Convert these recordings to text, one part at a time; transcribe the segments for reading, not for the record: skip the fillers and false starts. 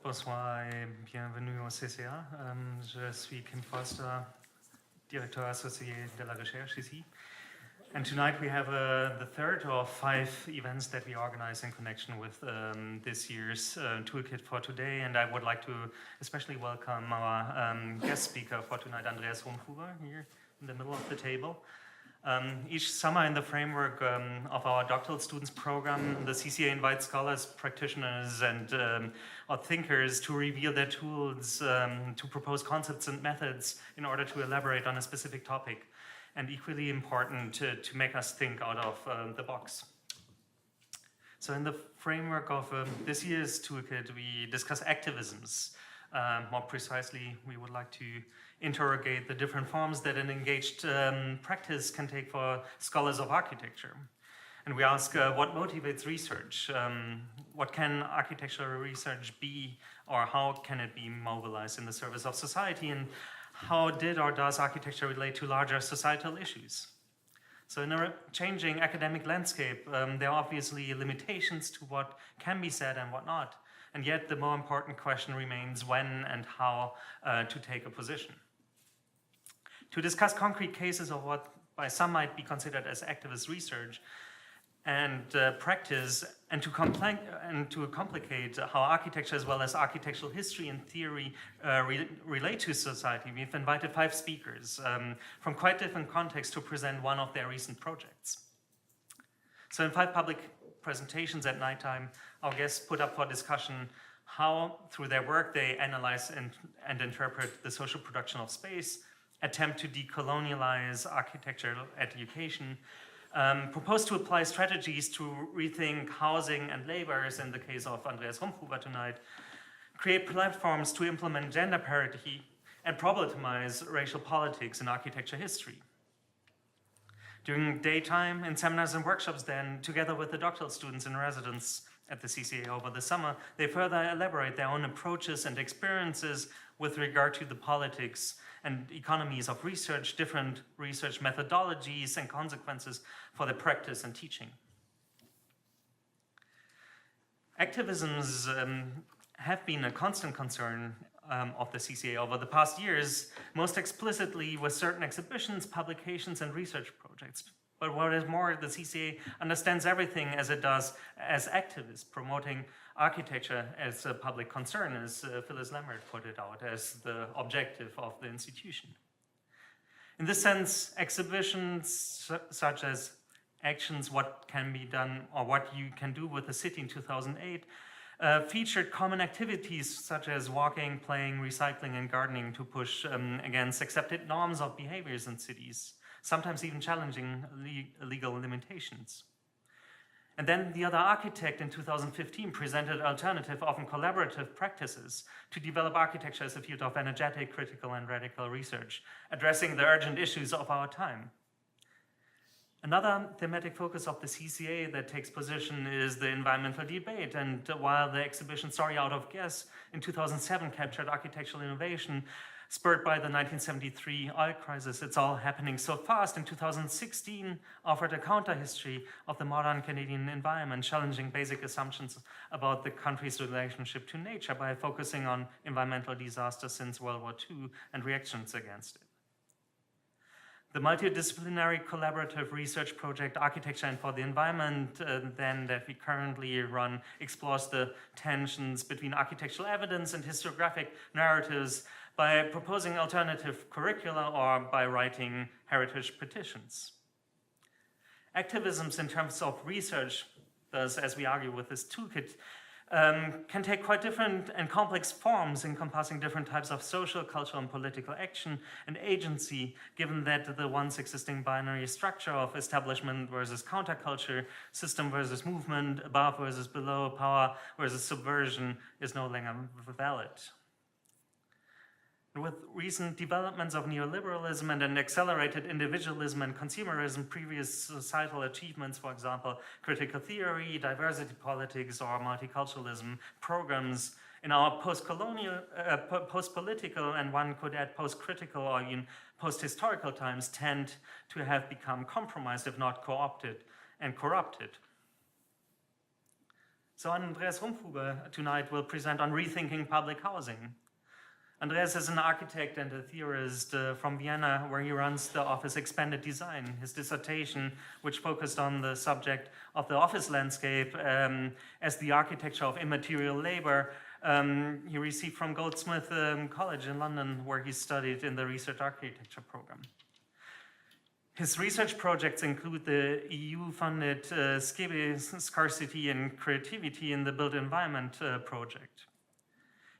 Bonsoir et bienvenue au CCA. Je suis Kim Foster, directeur associé de la recherche ici. And tonight we have the third of 5 events that we organize in connection with this year's Toolkit for today. And I would like to especially welcome our guest speaker for tonight, Andreas Rumpfhuber, here in the middle of the table. Each summer in the framework of our doctoral students program, the CCA invites scholars, practitioners, and or thinkers to reveal their tools, to propose concepts and methods in order to elaborate on a specific topic, and equally important to make us think out of the box. So in the framework of this year's Toolkit, we discuss activisms. More precisely, we would like to interrogate the different forms that an engaged practice can take for scholars of architecture. And we ask what motivates research? What can architectural research be, or how can it be mobilized in the service of society? And how did or does architecture relate to larger societal issues? So in a changing academic landscape, there are obviously limitations to what can be said and what not. And yet the more important question remains when and how to take a position. To discuss concrete cases of what by some might be considered as activist research and practice, and to complicate how architecture as well as architectural history and theory relate to society, we've invited 5 speakers from quite different contexts to present one of their recent projects. So in 5 public presentations at nighttime, our guests put up for discussion how, through their work, they analyze and interpret the social production of space, attempt to decolonialize architectural education, propose to apply strategies to rethink housing and labor, as in the case of Andreas Rumpfhuber tonight, create platforms to implement gender parity, and problematize racial politics in architecture history. During daytime, in seminars and workshops then, together with the doctoral students in residence at the CCA over the summer, they further elaborate their own approaches and experiences with regard to the politics and economies of research, different research methodologies and consequences for the practice and teaching. Activisms have been a constant concern of the CCA over the past years, most explicitly with certain exhibitions, publications, and research projects. But what is more, the CCA understands everything as it does as activists, promoting architecture as a public concern, as Phyllis Lambert put it out, as the objective of the institution. In this sense, exhibitions such as Actions, What Can Be Done, or What You Can Do with the City in 2008, featured common activities such as walking, playing, recycling, and gardening to push against accepted norms of behaviors in cities, sometimes even challenging legal limitations. And then The Other Architect in 2015 presented alternative, often collaborative practices to develop architecture as a field of energetic, critical, and radical research, addressing the urgent issues of our time. Another thematic focus of the CCA that takes position is the environmental debate. And while the exhibition Sorry Out of Gas in 2007 captured architectural innovation spurred by the 1973 oil crisis, it's all happening so fast, in 2016 offered a counter-history of the modern Canadian environment, challenging basic assumptions about the country's relationship to nature by focusing on environmental disasters since World War II and reactions against it. The multidisciplinary collaborative research project Architecture and for the Environment then that we currently run explores the tensions between architectural evidence and historiographic narratives by proposing alternative curricula or by writing heritage petitions. Activisms in terms of research, thus, as we argue with this toolkit, can take quite different and complex forms encompassing different types of social, cultural, and political action and agency, given that the once existing binary structure of establishment versus counterculture, system versus movement, above versus below, power versus subversion is no longer valid. With recent developments of neoliberalism and an accelerated individualism and consumerism, previous societal achievements, for example, critical theory, diversity politics, or multiculturalism programs in our post-colonial, post-political, and one could add post-critical or even post-historical times tend to have become compromised, if not co-opted and corrupted. So Andreas Rumpfhuber tonight will present on rethinking public housing. Andreas is an architect and a theorist from Vienna, where he runs the office Expanded Design. His dissertation, which focused on the subject of the office landscape as the architecture of immaterial labor, he received from Goldsmith College in London, where he studied in the research architecture program. His research projects include the EU-funded SCEBE Scarcity and Creativity in the Built Environment project.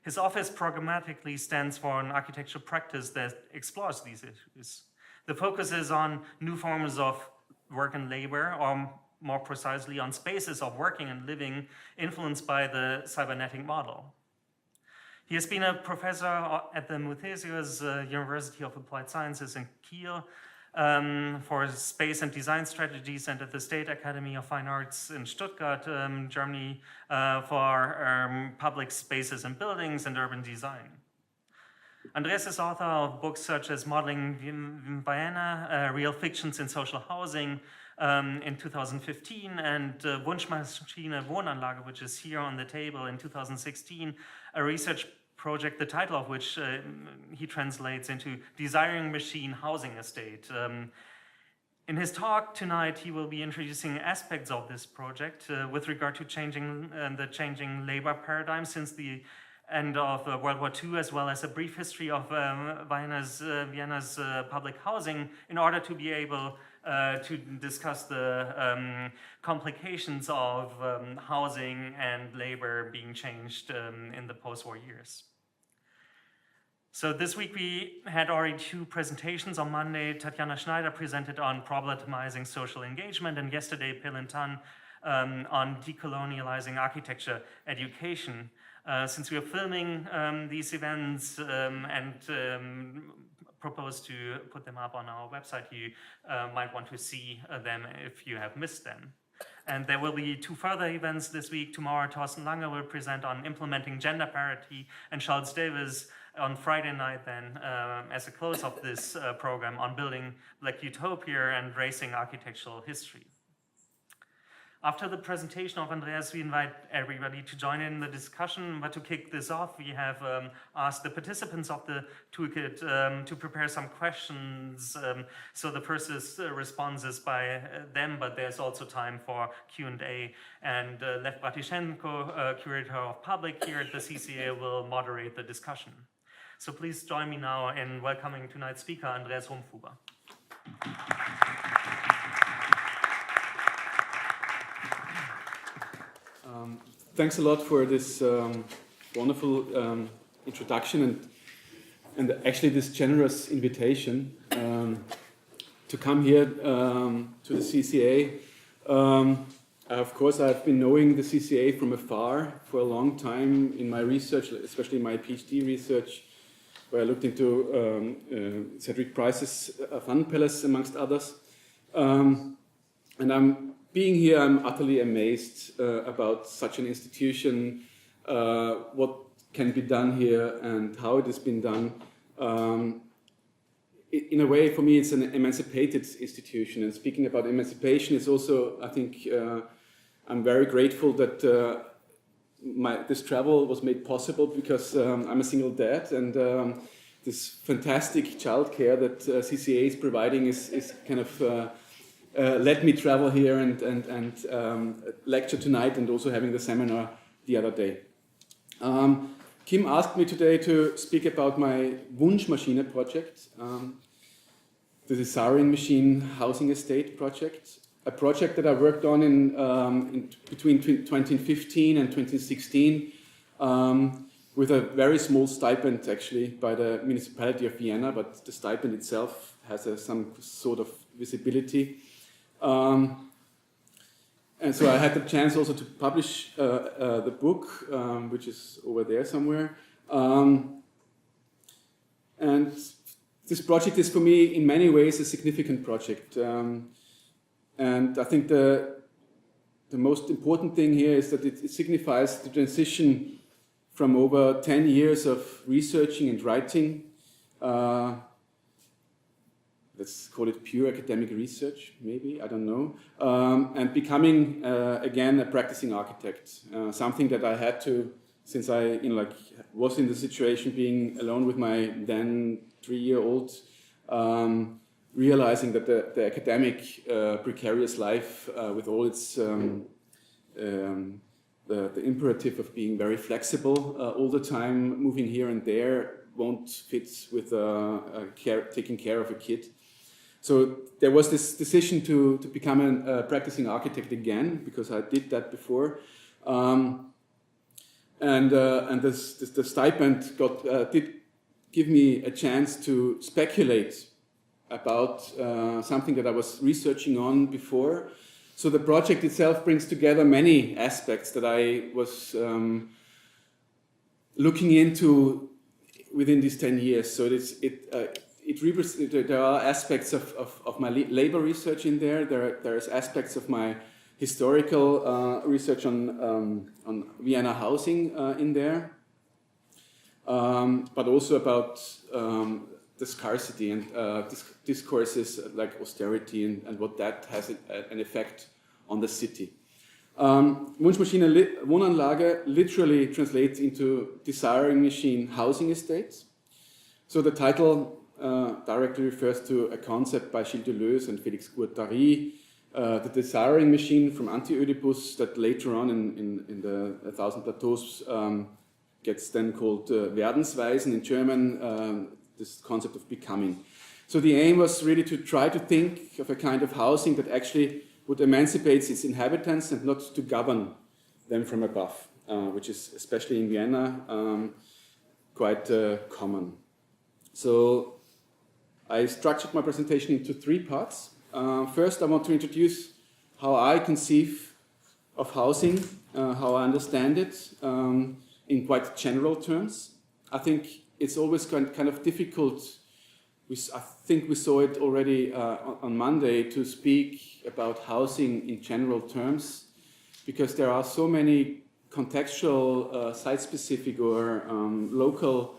His office programmatically stands for an architectural practice that explores these issues. The focus is on new forms of work and labor, or more precisely on spaces of working and living influenced by the cybernetic model. He has been a professor at the Muthesius University of Applied Sciences in Kiel for space and design strategies, and at the State Academy of Fine Arts in Stuttgart, Germany, for public spaces and buildings and urban design. Andreas is author of books such as Modeling Vienna, Real Fictions in Social Housing in 2015, and Wunschmaschine Wohnanlage, which is here on the table, in 2016, a research project, the title of which he translates into Desiring Machine Housing Estate. In his talk tonight, he will be introducing aspects of this project with regard to the changing labor paradigm since the end of World War II, as well as a brief history of Vienna's public housing, in order to be able to discuss the complications of housing and labor being changed in the post-war years. So this week we had already two presentations. On Monday, Tatjana Schneider presented on problematizing social engagement, and yesterday, Pelin Tan on decolonializing architecture education. Since we are filming these events and propose to put them up on our website, you might want to see them if you have missed them. And there will be two further events this week. Tomorrow, Thorsten Lange will present on implementing gender parity, and Charles Davis on Friday night then, as a close of this program, on building Black Utopia and racing architectural history. After the presentation of Andreas, we invite everybody to join in the discussion, but to kick this off, we have asked the participants of the Toolkit to prepare some questions. So the first is responses by them, but there's also time for Q&A. And Lev Bratishenko, Curator of Public here at the CCA, will moderate the discussion. So please join me now in welcoming tonight's speaker, Andreas Rumpfhuber. Thanks a lot for this wonderful introduction and actually this generous invitation to come here to the CCA. Of course, I've been knowing the CCA from afar for a long time in my research, especially my PhD research, where I looked into Cedric Price's Fun Palace, amongst others. And being here, I'm utterly amazed about such an institution, what can be done here and how it has been done. In a way, for me, it's an emancipated institution. And speaking about emancipation is also, I think, I'm very grateful that this travel was made possible because I'm a single dad, and this fantastic childcare that CCA is providing is kind of let me travel here and lecture tonight, and also having the seminar the other day. Kim asked me today to speak about my Wunschmaschine project, the Desiring Machine Housing Estate project, a project that I worked on in between 2015 and 2016 with a very small stipend, actually, by the municipality of Vienna, but the stipend itself has some sort of visibility. And so I had the chance also to publish the book, which is over there somewhere. And this project is for me in many ways a significant project. And I think the most important thing here is that it signifies the transition from over 10 years of researching and writing. The let's call it pure academic research, maybe, I don't know, and becoming again a practicing architect, something that I had to, since I was in the situation being alone with my then 3-year-old, realizing that the academic precarious life with all its the imperative of being very flexible all the time, moving here and there, won't fit with taking care of a kid. So there was this decision to become a practicing architect again, because I did that before. The stipend did give me a chance to speculate about something that I was researching on before. So the project itself brings together many aspects that I was looking into within these 10 years. So there are aspects of my labor research in there. There's aspects of my historical research on Vienna housing in there, but also about the scarcity and discourses like austerity and what that has an effect on the city. Wunschmaschine Wohnanlage literally translates into desiring machine housing estates. So the title directly refers to a concept by Gilles Deleuze and Félix Guattari, the desiring machine from Anti-Oedipus, that later on in the 1,000 Plateaus gets then called Werdensweisen in German, this concept of becoming. So the aim was really to try to think of a kind of housing that actually would emancipate its inhabitants and not to govern them from above, which is especially in Vienna quite common. So I structured my presentation into 3 parts. First, I want to introduce how I conceive of housing, how I understand it in quite general terms. I think it's always kind of difficult. I think we saw it already on Monday, to speak about housing in general terms, because there are so many contextual, site-specific or local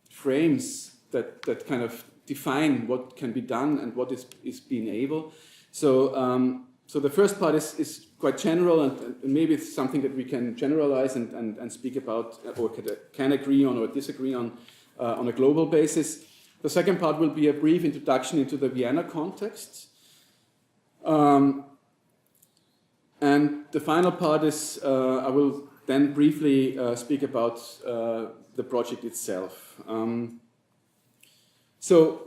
frames that kind of define what can be done and what is being able. So the first part is quite general, and maybe it's something that we can generalize and speak about, or can agree on or disagree on a global basis. The second part will be a brief introduction into the Vienna context. And the final part is I will then briefly speak about the project itself. So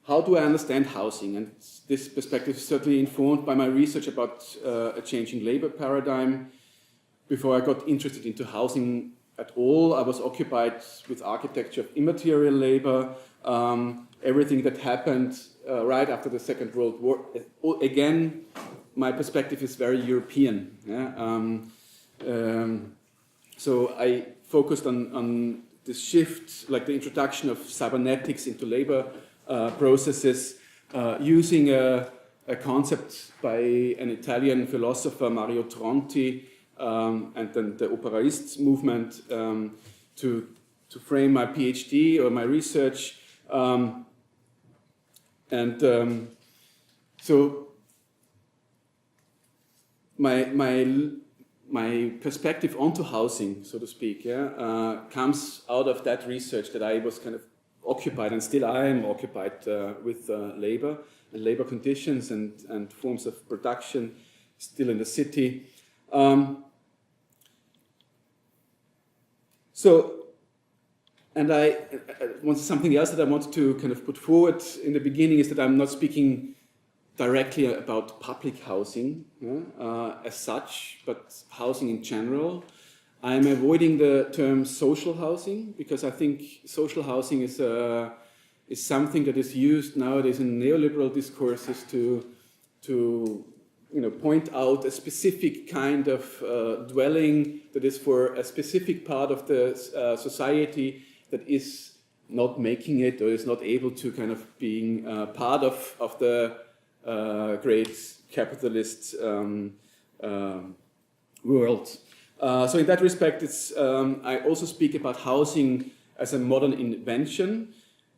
how do I understand housing? And this perspective is certainly informed by my research about a changing labor paradigm. Before I got interested into housing at all, I was occupied with architecture of immaterial labor, everything that happened right after the Second World War. Again, my perspective is very European. Yeah? So I focused on this shift, like the introduction of cybernetics into labor processes, using a concept by an Italian philosopher, Mario Tronti, and then the operaist movement to frame my PhD or my research. So my perspective onto housing, so to speak, comes out of that research that I was kind of occupied, and still I am occupied with labor and labor conditions and forms of production still in the city. Something else that I wanted to kind of put forward in the beginning is that I'm not speaking directly about public housing as such, but housing in general. I'm avoiding the term social housing, because I think social housing is something that is used nowadays in neoliberal discourses to point out a specific kind of dwelling that is for a specific part of the society that is not making it or is not able to kind of being part of the great capitalist world. So in that respect, I also speak about housing as a modern invention,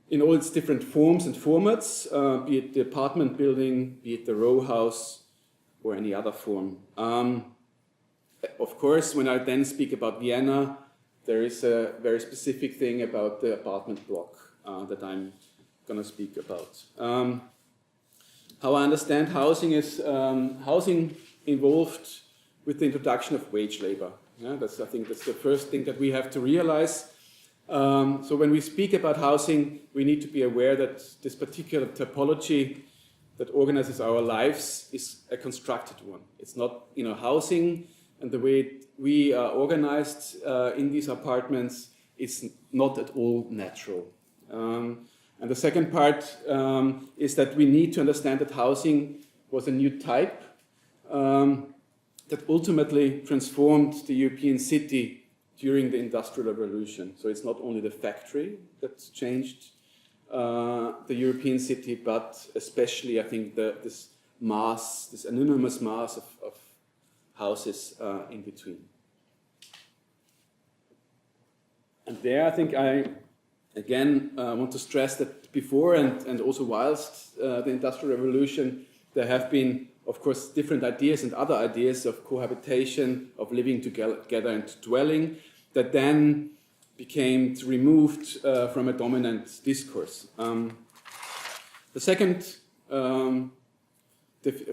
in all its different forms and formats, be it the apartment building, be it the row house, or any other form. Of course, when I then speak about Vienna, there is a very specific thing about the apartment block that I'm going to speak about. How I understand housing is housing involved with the introduction of wage labor. Yeah, I think that's the first thing that we have to realize. So when we speak about housing, we need to be aware that this particular typology that organizes our lives is a constructed one. It's not, housing and the way we are organized in these apartments is not at all natural. And the second part is that we need to understand that housing was a new type that ultimately transformed the European city during the Industrial Revolution. So it's not only the factory that changed the European city, but especially, I think, this enormous mass of houses in between. And there, I think I, again, want to stress that before and also whilst the Industrial Revolution, there have been, of course, different ideas and other ideas of cohabitation, of living together and dwelling, that then became removed from a dominant discourse. The second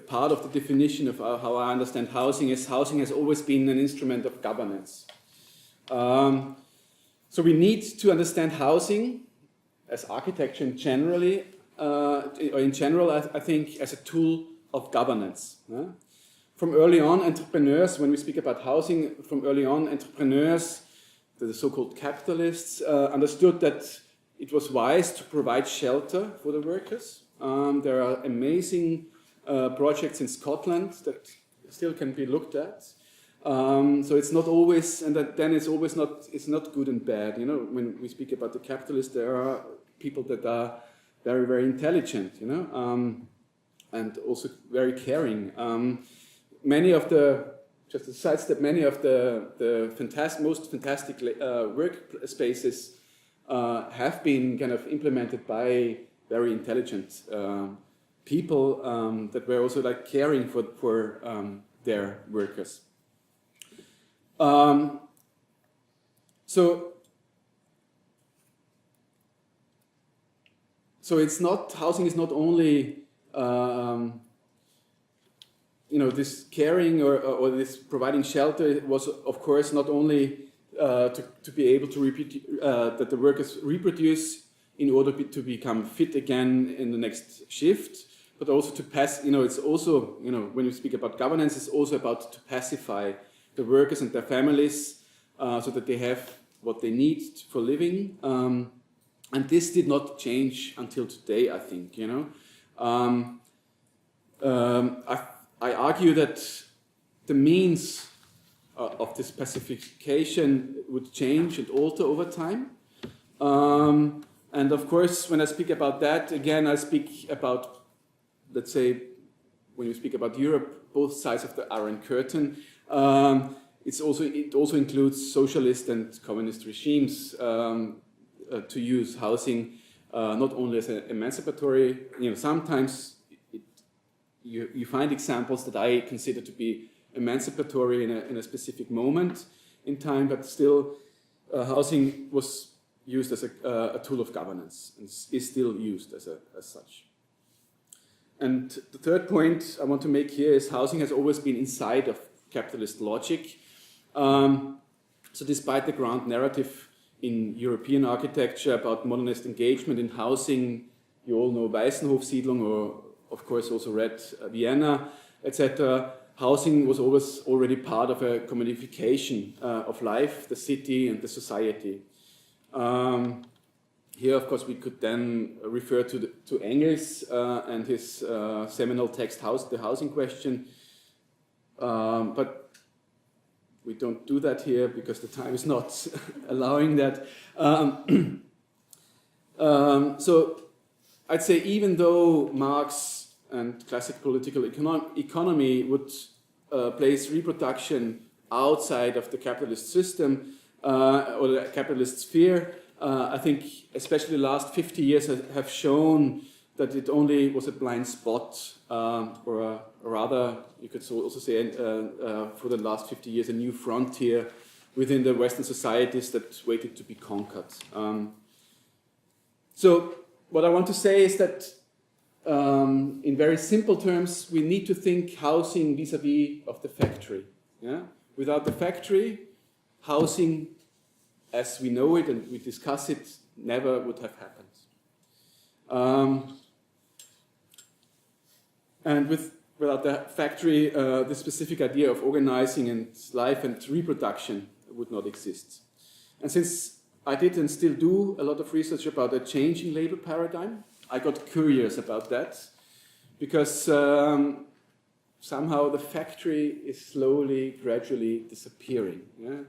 part of the definition of how I understand housing is housing has always been an instrument of governance. So we need to understand housing as architecture generally, or in general, I think, as a tool of governance. From early on, entrepreneurs, when we speak about housing, from early on, entrepreneurs, the so-called capitalists, understood that it was wise to provide shelter for the workers. There are amazing projects in Scotland that still can be looked at. So it's not always, and then it's always not, it's not good and bad. When we speak about the capitalists, there are people that are very, very intelligent, and also very caring. Many of the, just to sidestep, many of the most fantastic workspaces have been kind of implemented by very intelligent people that were also like caring for their workers. So it's not, housing is not only this caring or this providing shelter. It was, of course, not only to be able to that the workers reproduce in order to become fit again in the next shift, but also to pass. It's also, when we speak about governance, it's also about to pacify the workers and their families so that they have what they need for living. And this did not change until today, I think. I argue that the means of this pacification would change and alter over time. And of course, when I speak about that, again, I speak about, let's say, when you speak about Europe, both sides of the Iron Curtain. It also includes socialist and communist regimes to use housing not only as an emancipatory. Sometimes you find examples that I consider to be emancipatory in a specific moment in time, but still housing was used as a tool of governance and is still used as such. And the third point I want to make here is housing has always been inside of capitalist logic. So despite the grand narrative in European architecture about modernist engagement in housing, you all know Weissenhofsiedlung, or of course also read Vienna, etc. Housing was always already part of a commodification of life, the city and the society. Here, of course, we could then refer to Engels and his seminal text, The Housing Question. But we don't do that here because the time is not allowing that. So I'd say even though Marx and classic political economy would place reproduction outside of the capitalist system or the capitalist sphere, I think especially the last 50 years have shown that it only was a blind spot, or rather, you could also say for the last 50 years, a new frontier within the Western societies that waited to be conquered. So what I want to say is that in very simple terms, we need to think housing vis-a-vis of the factory. Yeah? Without the factory, housing as we know it and we discuss it never would have happened. And without the factory, the specific idea of organizing and life and reproduction would not exist. And since I did and still do a lot of research about a changing labor paradigm, I got curious about that because somehow the factory is slowly, gradually disappearing. Yeah?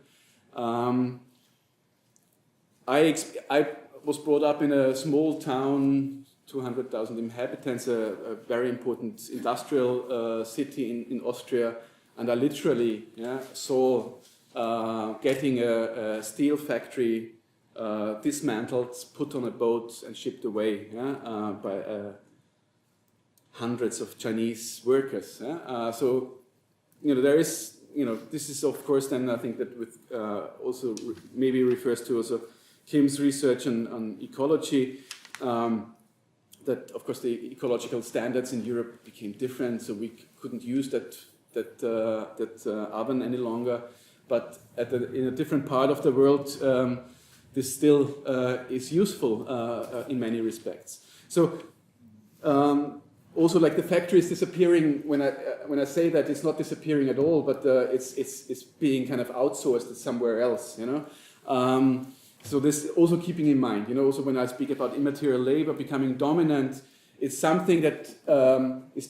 I was brought up in a small town, 200,000 inhabitants, a very important industrial city in Austria, and I literally saw getting a steel factory dismantled, put on a boat and shipped away by hundreds of Chinese workers. So, there is, this is of course then I think that with also maybe refers to also Kim's research on ecology, that of course the ecological standards in Europe became different, so we couldn't use that oven any longer. But in a different part of the world, this still is useful in many respects. So also, like the factory is disappearing. When I say that, it's not disappearing at all, but it's being kind of outsourced somewhere else. So this also keeping in mind. Also when I speak about immaterial labor becoming dominant, it's something that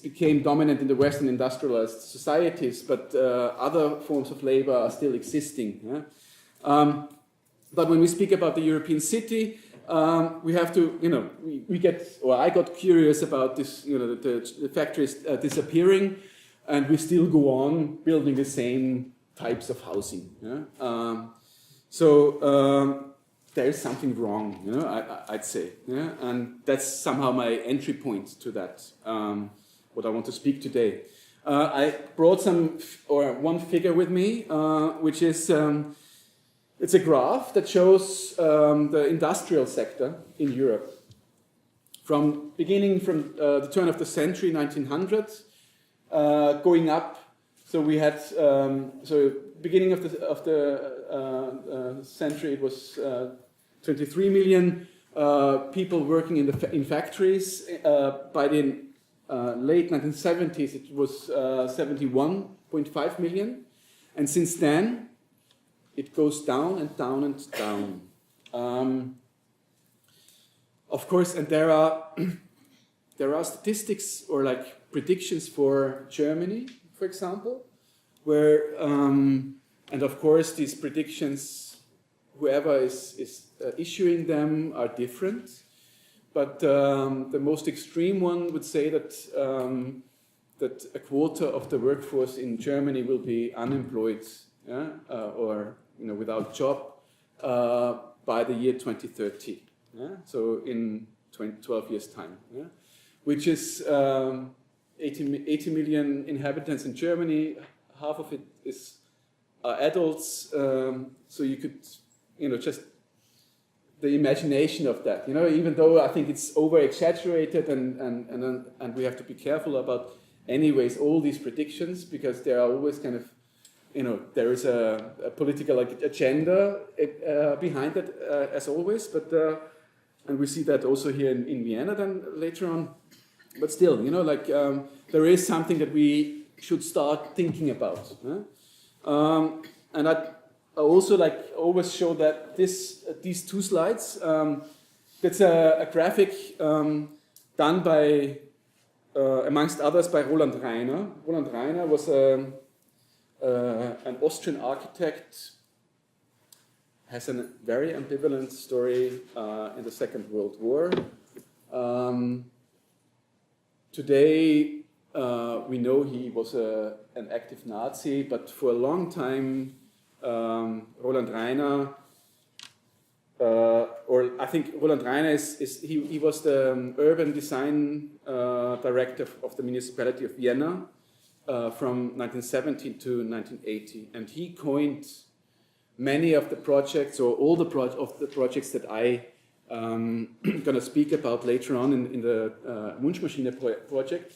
became dominant in the Western industrialized societies, but other forms of labor are still existing. But when we speak about the European city, we have to, I got curious about this, the factories disappearing, and we still go on building the same types of housing. There is something wrong, I'd say, and that's somehow my entry point to that, what I want to speak today. I brought one figure with me, which is, it's a graph that shows the industrial sector in Europe from the turn of the century, 1900, going up. So we had beginning of the century, it was 23 million people working in factories. By the late 1970s, it was 71.5 million, and since then it goes down and down and down. Of course, and there are statistics or like predictions for Germany, for example, where and of course these predictions, whoever is issuing them are different, but the most extreme one would say that that a quarter of the workforce in Germany will be unemployed, or without job by the year 2030. So in 12 years' time, which is 80 million inhabitants in Germany. Half of it is adults. So you could, just the imagination of that. Even though I think it's over exaggerated, and we have to be careful about, anyways, all these predictions, because there are always kind of, there is a political agenda behind it, as always, but and we see that also here in Vienna then later on. But still, there is something that we should start thinking about. And I also always show that these two slides. That's a graphic done by, amongst others, by Roland Rainer. Roland Rainer was an Austrian architect, has a very ambivalent story in the Second World War. Today, we know he was an active Nazi, but for a long time, Roland Rainer, or I think Roland Reiner he was the urban design director of the municipality of Vienna from 1970 to 1980, and he coined many of the projects, or all the projects that I going to speak about later on in the Wunschmaschine project.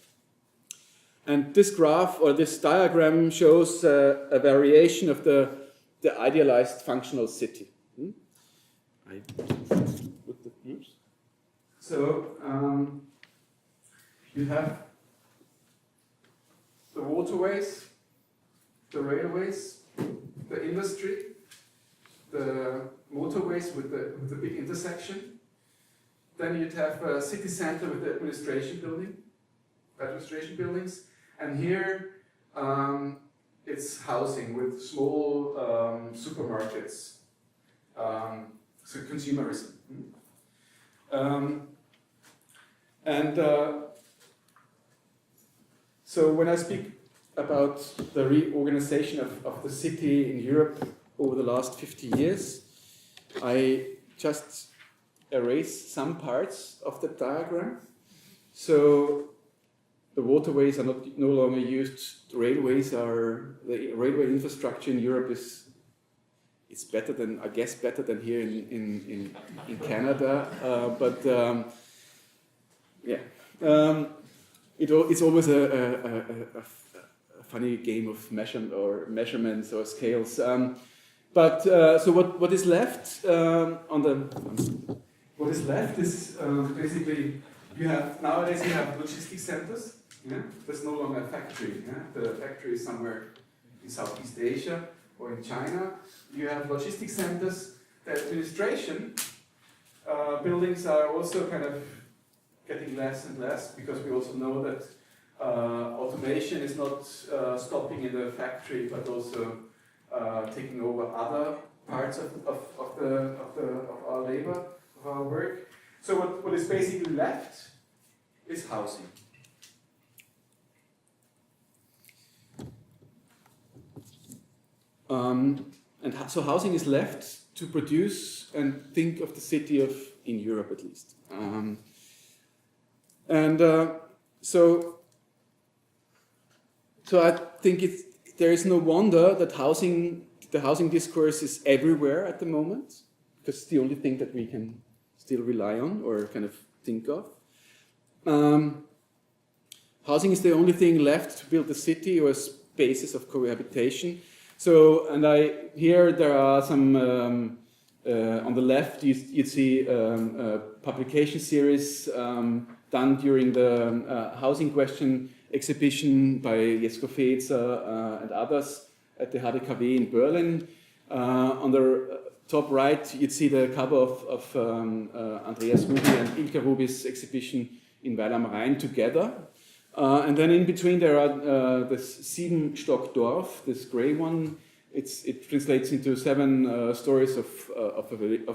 And this graph or this diagram shows a variation of the idealized functional city. So you have the waterways, the railways, the industry, the motorways with the big intersection. Then you'd have a city center with the administration buildings, and here it's housing with small supermarkets, so consumerism. So when I speak about the reorganization of the city in Europe over the last 50 years, I just erase some parts of the diagram. So the waterways are no longer used. The railway infrastructure in Europe is better than, I guess, better than here in Canada. It's always a funny game of measurements or scales. So what is left what is left is basically nowadays you have logistics centers. Yeah? There's no longer a factory. Yeah? The factory is somewhere in Southeast Asia or in China. You have logistics centers. The administration buildings are also kind of getting less and less, because we also know that automation is not stopping in the factory, but also taking over other parts of our labor, of our work. So what is basically left is housing. So housing is left to produce and think of the city in Europe at least. So I think there is no wonder that the housing discourse is everywhere at the moment, because it's the only thing that we can still rely on or kind of think of. Housing is the only thing left to build a city or spaces of cohabitation. So, here there are some, on the left you'd see a publication series done during the Housing Question exhibition by Jesko Fezer and others at the HDKW in Berlin. On the top right, you'd see the cover of Andreas Rumpfhuber and Ilka Rubi's exhibition in Weil am Rhein together. And then in between there are this Siebenstockdorf, this grey one. It translates into 7 stories of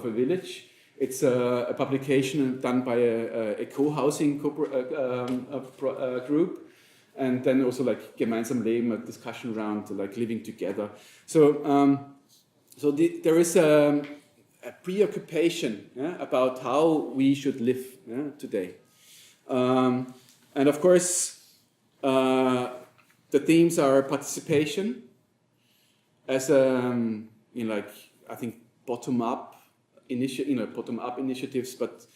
a village. It's a publication done by a co-housing group, and then also like gemeinsam leben, a discussion around like living together. So there is a preoccupation about how we should live today, and of course the themes are participation as I think bottom-up initiatives, but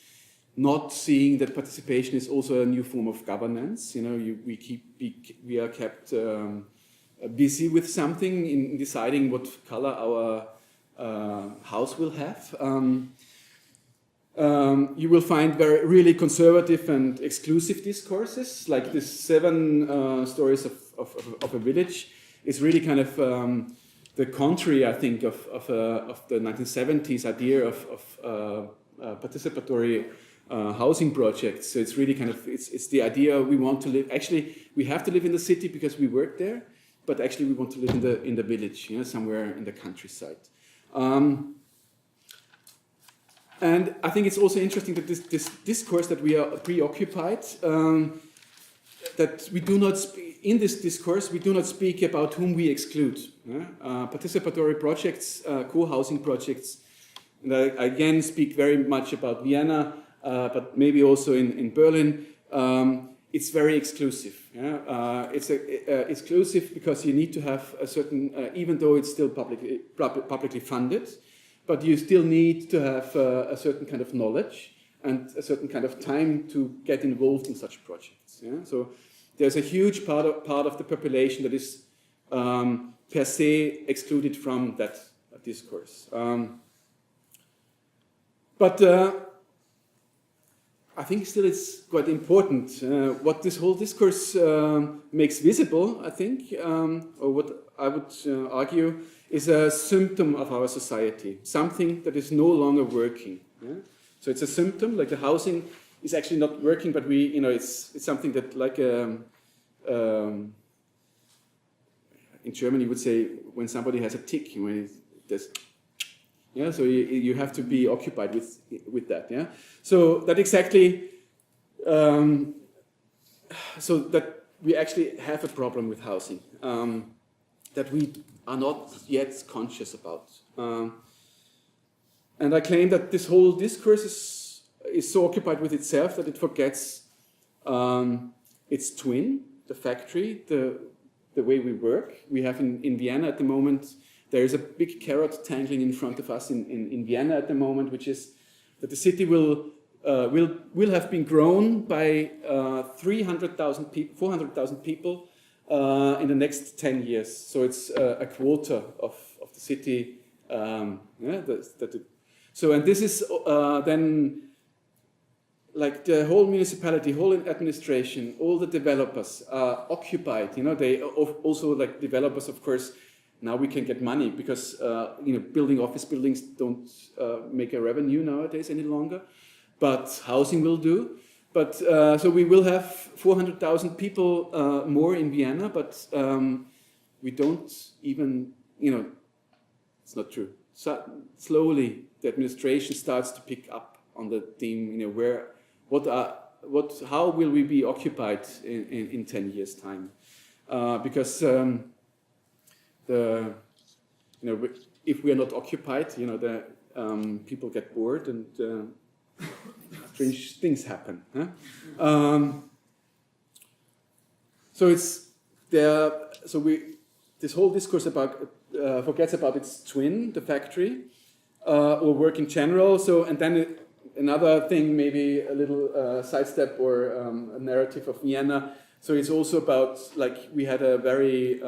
not seeing that participation is also a new form of governance. We are kept busy with something in deciding what color our house will have. You will find really conservative and exclusive discourses, like this 7 stories of a village is really kind of the contrary, I think, of the 1970s idea of participatory housing projects. So it's really kind of, it's the idea we want to live, actually we have to live in the city because we work there, but actually we want to live in the village, somewhere in the countryside. And I think it's also interesting that this discourse that we are preoccupied, that we do not in this discourse we do not speak about whom we exclude. Participatory projects, co-housing projects, and I again speak very much about Vienna, but maybe also in Berlin, it's very exclusive. Yeah? It's exclusive because you need to have a certain, even though it's still publicly funded, but you still need to have a certain kind of knowledge and a certain kind of time to get involved in such projects. Yeah? So there's a huge part of the population that is per se excluded from that discourse. But I think still it's quite important. What this whole discourse makes visible, I think, or what I would argue, is a symptom of our society, something that is no longer working. Yeah? So it's a symptom, like the housing is actually not working, but it's something that, like in Germany you would say when somebody has a tick, when there's, yeah, so you have to be occupied with that, yeah. So that exactly, so that we actually have a problem with housing that we are not yet conscious about. And I claim that this whole discourse is so occupied with itself that it forgets its twin, the factory, the way we work. We have in Vienna at the moment, there is a big carrot dangling in front of us in Vienna at the moment, which is that the city will have been grown by 300,000 people, 400,000 people in the next 10 years. So it's a quarter of the city. So, and this is then like the whole municipality, whole administration, all the developers are occupied. They also, like developers, of course, now we can get money because building office buildings don't make a revenue nowadays any longer, but housing will do. But so we will have 400,000 people more in Vienna, but we don't even, it's not true. So slowly the administration starts to pick up on the theme, how will we be occupied in 10 years' time? Because if we are not occupied, the people get bored and strange things happen. Huh? So it's there. So this whole discourse about forgets about its twin, the factory, or work in general. So and then another thing, maybe a little sidestep or a narrative of Vienna. So it's also about, like, we had a very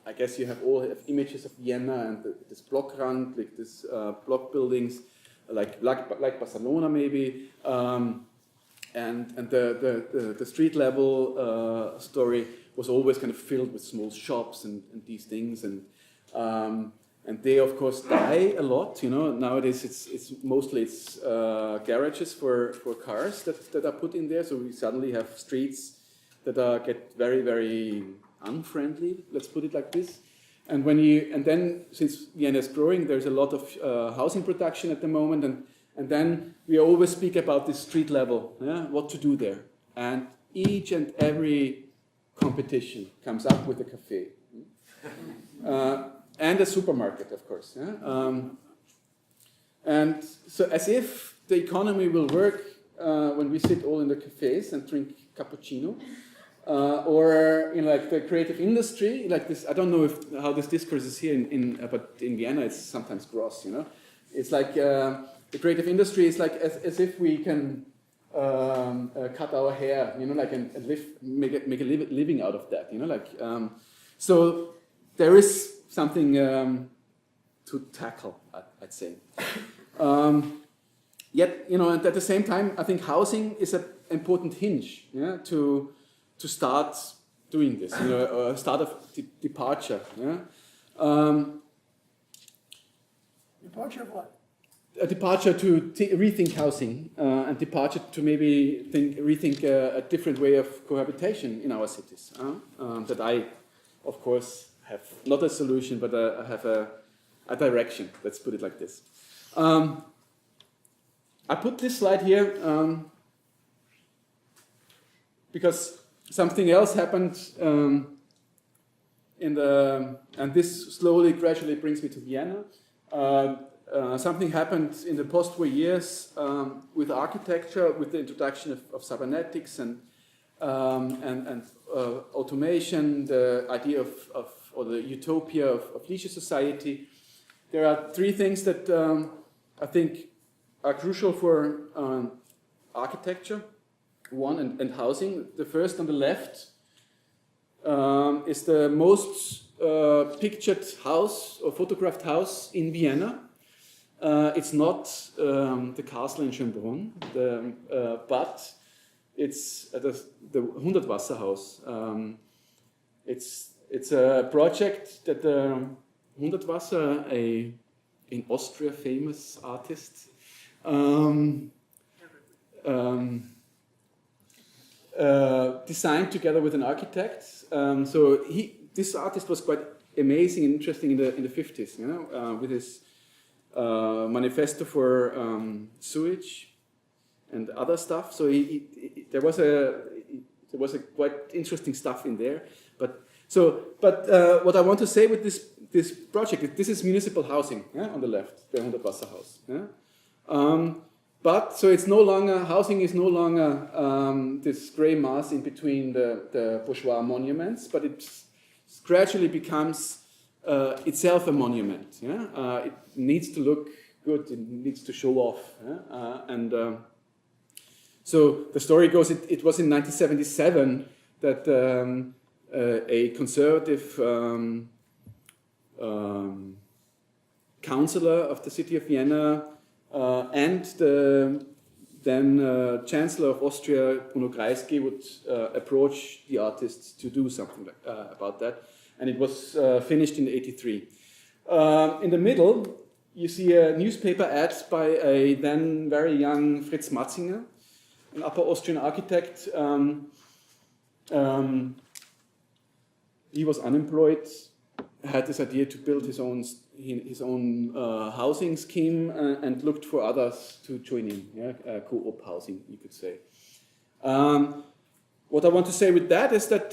I guess you have images of Vienna and this Blockrand, like this block buildings, like Barcelona maybe, and the street level story was always kind of filled with small shops and these things, and they of course die a lot. Nowadays it's mostly garages for cars that are put in there. So we suddenly have streets that get very, very unfriendly, let's put it like this. And then since Vienna is growing, there's a lot of housing production at the moment, and then we always speak about this street level, what to do there. And each and every competition comes up with a cafe and a supermarket, of course. And so as if the economy will work when we sit all in the cafes and drink cappuccino. Or like the creative industry, like this. I don't know how this discourse is here but in Vienna it's sometimes gross. It's like the creative industry is like as if we can cut our hair, and make a living out of that. So there is something to tackle, I'd say. Yet, and at the same time, I think housing is an important hinge, to start doing this, a start of departure. Departure of what? A departure to rethink housing, and departure to maybe rethink a different way of cohabitation in our cities. That I, of course, have not a solution, but I have a direction. Let's put it like this. I put this slide here because something else happened and this slowly, gradually brings me to Vienna. something happened in the post-war years with architecture, with the introduction of cybernetics and automation, the idea of or the utopia of leisure society. There are three things that I think are crucial for architecture, one, and housing. The first on the left is the most pictured house or photographed house in Vienna. It's not the castle in Schönbrunn, but it's the Hundertwasserhaus. It's a project that Hundertwasser, in Austria famous artist, designed together with an architect. So this artist was quite amazing and interesting in the 50s, you know, with his manifesto for sewage and other stuff. So there was a quite interesting stuff in there. But what I want to say with this project is this is municipal housing, yeah, on the left, the Hundertwasserhaus. Yeah? But so it's no longer, housing is no longer this grey mass in between the bourgeois monuments, but it gradually becomes itself a monument. Yeah? It needs to look good, it needs to show off. Yeah? So the story goes, it was in 1977 that a conservative councillor of the city of Vienna and the then Chancellor of Austria, Bruno Kreisky, would approach the artists to do something about that. And it was finished in '83. In the middle, you see a newspaper ad by a then very young Fritz Matzinger, an Upper Austrian architect. He was unemployed, had this idea to build his own housing scheme, and looked for others to join in, yeah? Co-op housing, you could say. What I want to say with that is that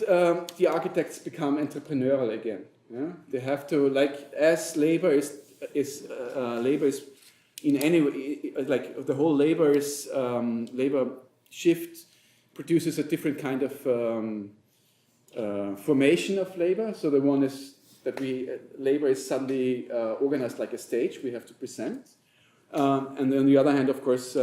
the architects become entrepreneurial again. Yeah? They have to, like, as labor is in any way, like the whole labor shift produces a different kind of formation of labor. So the one is that labor is suddenly organized like a stage we have to present. And on the other hand, of course,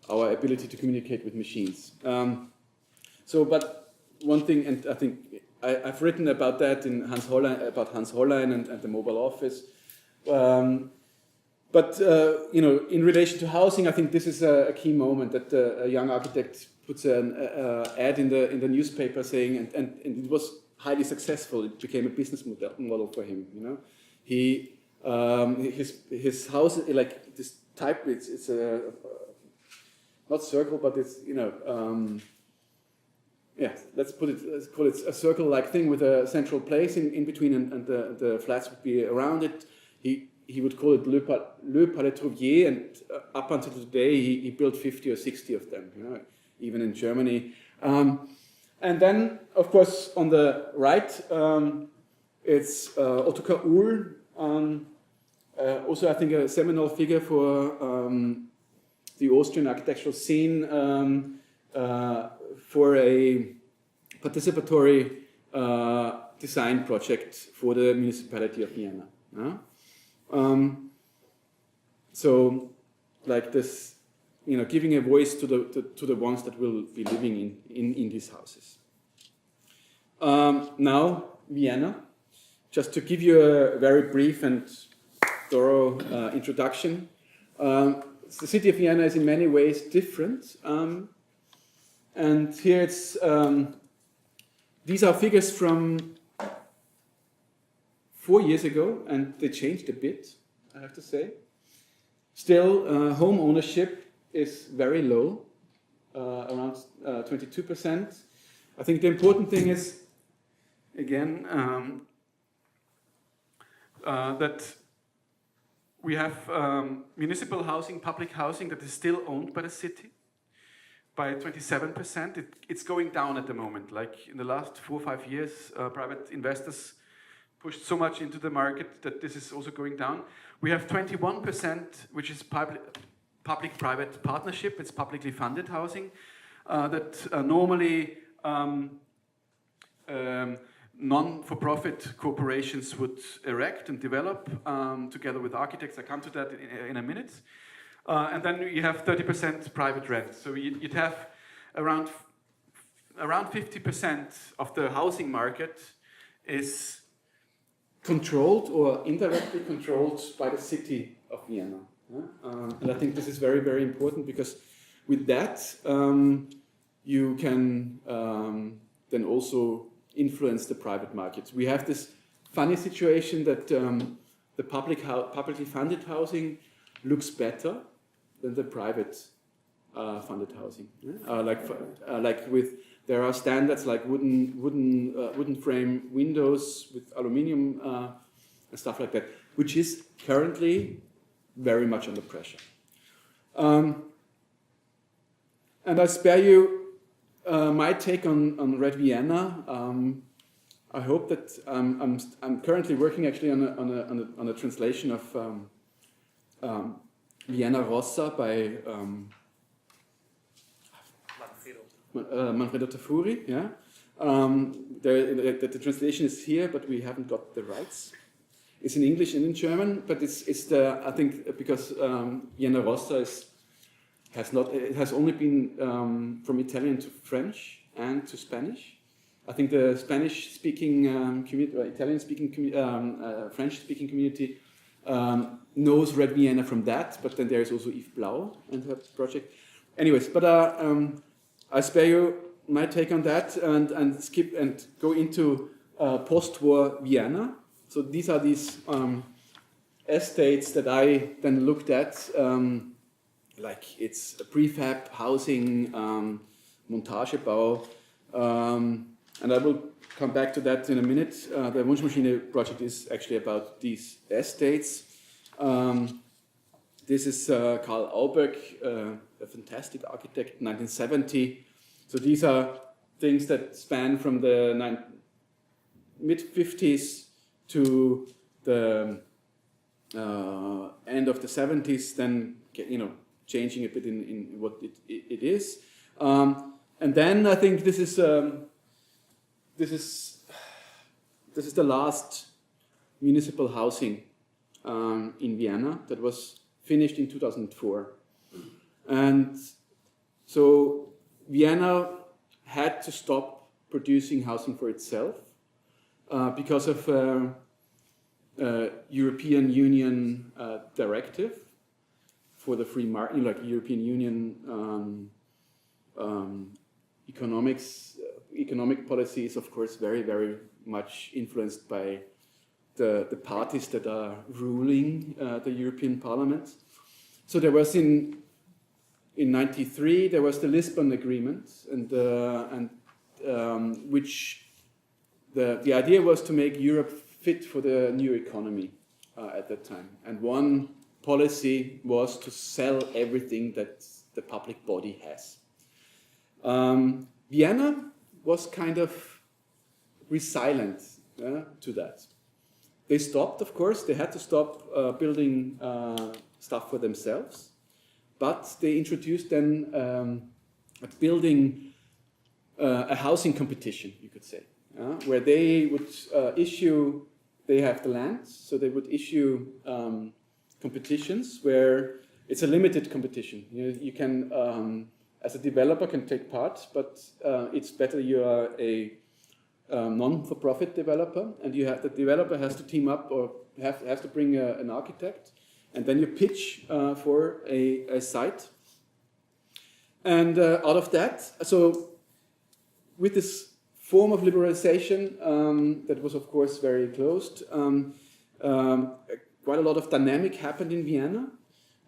our ability to communicate with machines. But one thing, and I think I've written about that in Hans Hollein and the mobile office. In relation to housing, I think this is a key moment that a young architect puts an ad in the newspaper saying, and it was highly successful. It became a business model for him. You know, his house, like this type, it's a not circle, but it's let's call it a circle-like thing with a central place in between, and the flats would be around it. He would call it Le Palais Trouvier, and up until today he built 50 or 60 of them, you know, even in Germany. And then, of course, on the right, it's Ottokar Uhl, also I think a seminal figure for the Austrian architectural scene, for a participatory design project for the municipality of Vienna. So, like this, you know, giving a voice to the ones that will be living in these houses. Now, Vienna, just to give you a very brief and thorough introduction. The city of Vienna is in many ways different, and here it's these are figures from 4 years ago, and they changed a bit, I have to say. Still, home ownership is very low, around 22%. I think the important thing is, again, that we have municipal housing, public housing that is still owned by the city by 27%. It's going down at the moment. Like in the last 4 or 5 years, private investors pushed so much into the market that this is also going down. We have 21%, which is public-private partnership. It's publicly funded housing that normally non-for-profit corporations would erect and develop together with architects. I come to that in a minute. And then you have 30% private rent. So you'd have around 50% of the housing market is controlled or indirectly controlled by the city of Vienna. And I think this is very, very important because with that you can then also influence the private markets. We have this funny situation that the publicly funded housing looks better than the private funded housing. There are standards like wooden frame windows with aluminium and stuff like that, which is currently very much under pressure. And I spare you my take on Red Vienna. I hope that I'm currently working actually on a translation of Vienna Rossa by Manfredo Tafuri. Yeah, the translation is here, but we haven't got the rights. It's in English and in German, but it's I think because Vienna Rossa has only been from Italian to French and to Spanish. I think the Spanish-speaking community, or Italian-speaking, French-speaking community knows Red Vienna from that, but then there is also Yves Blau and her project. Anyways, but I spare you my take on that and skip and go into post-war Vienna. So these are these estates that I then looked at, like it's a prefab housing, Montagebau, and I will come back to that in a minute. The Wunschmaschine project is actually about these estates. This is Karl Auberg, a fantastic architect, 1970. So these are things that span from the mid-50s to the end of the 70s, then changing a bit in what it is. And then I think this is the last municipal housing in Vienna that was finished in 2004. And so Vienna had to stop producing housing for itself because of European Union directive for the free market, like European Union economic policy is of course very, very much influenced by the parties that are ruling the European Parliament. So there was in '93 there was the Lisbon Agreement, and which the idea was to make Europe fit for the new economy at that time. And one policy was to sell everything that the public body has. Vienna was kind of resilient to that. They stopped, of course, they had to stop building stuff for themselves, but they introduced then building a housing competition, you could say, where they would they have the land, so they would issue competitions where it's a limited competition. You can, as a developer, can take part, but it's better you are a non-for-profit developer, and the developer has to team up or has to bring an architect, and then you pitch for a site. And out of that, so with this form of liberalization that was of course very closed, quite a lot of dynamic happened in Vienna,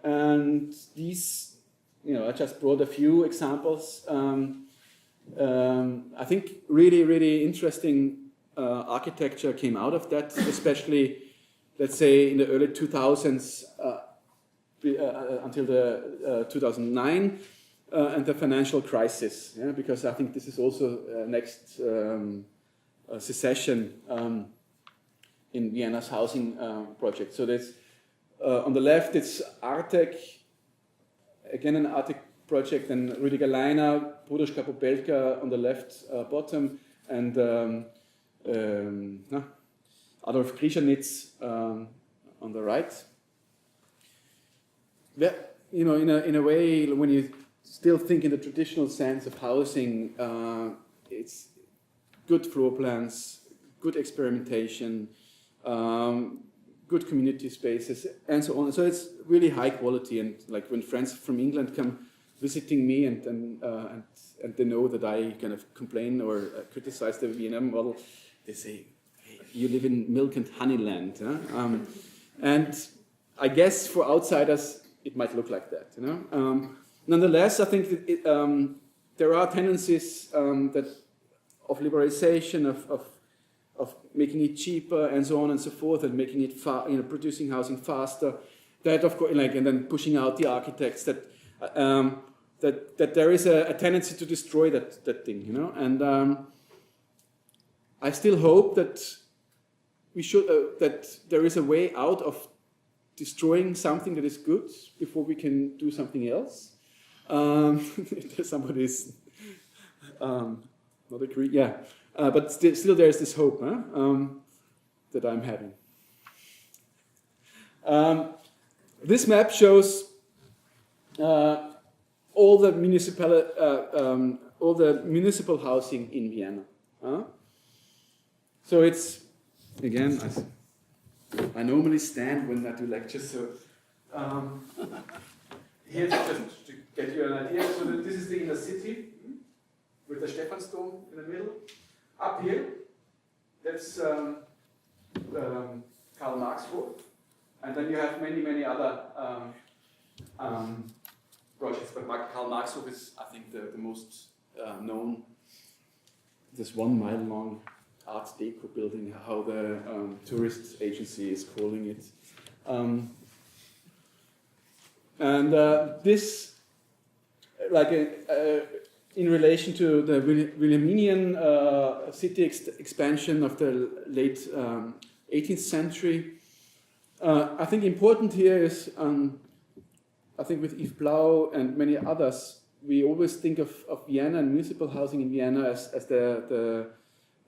and these, I just brought a few examples. I think really, really interesting architecture came out of that, especially, let's say, in the early 2000s until the 2009 and the financial crisis. Because I think this is also next secession. in Vienna's housing project. So there's on the left it's Artek, again an Artek project, and Rüdiger Leiner, Bruderska Popelka on the left bottom, and Adolf Krischanitz on the right. You know, in a way, when you still think in the traditional sense of housing, it's good floor plans, good experimentation, good community spaces, and so on. So it's really high quality. And like when friends from England come visiting me and they know that I kind of complain or criticize the Vienna model, they say, hey, you live in milk and honey land. Huh? And I guess for outsiders, it might look like that. You know? Nonetheless, I think that there are tendencies that of liberalization, of making it cheaper and so on and so forth, and making it producing housing faster. That of course, like, and then pushing out the architects. That there is a tendency to destroy that thing, you know. And I still hope that we should that there is a way out of destroying something that is good before we can do something else. Somebody's not agree, yeah. But still there's this hope that I'm having. This map shows all the municipal housing in Vienna. So it's, again, I normally stand when I do lectures, so here's just to get you an idea. So this is the inner city with the Stephansdom in the middle. Up here, that's Karl Marx Road, and then you have many other projects. But Karl Marx Road is, I think, the most known. This 1 mile long Art Deco building, how the tourist agency is calling it. This, like in relation to the Wilhelminian city expansion of the late 18th century, I think important here is, I think with Yves Blau and many others, we always think of Vienna and municipal housing in Vienna as the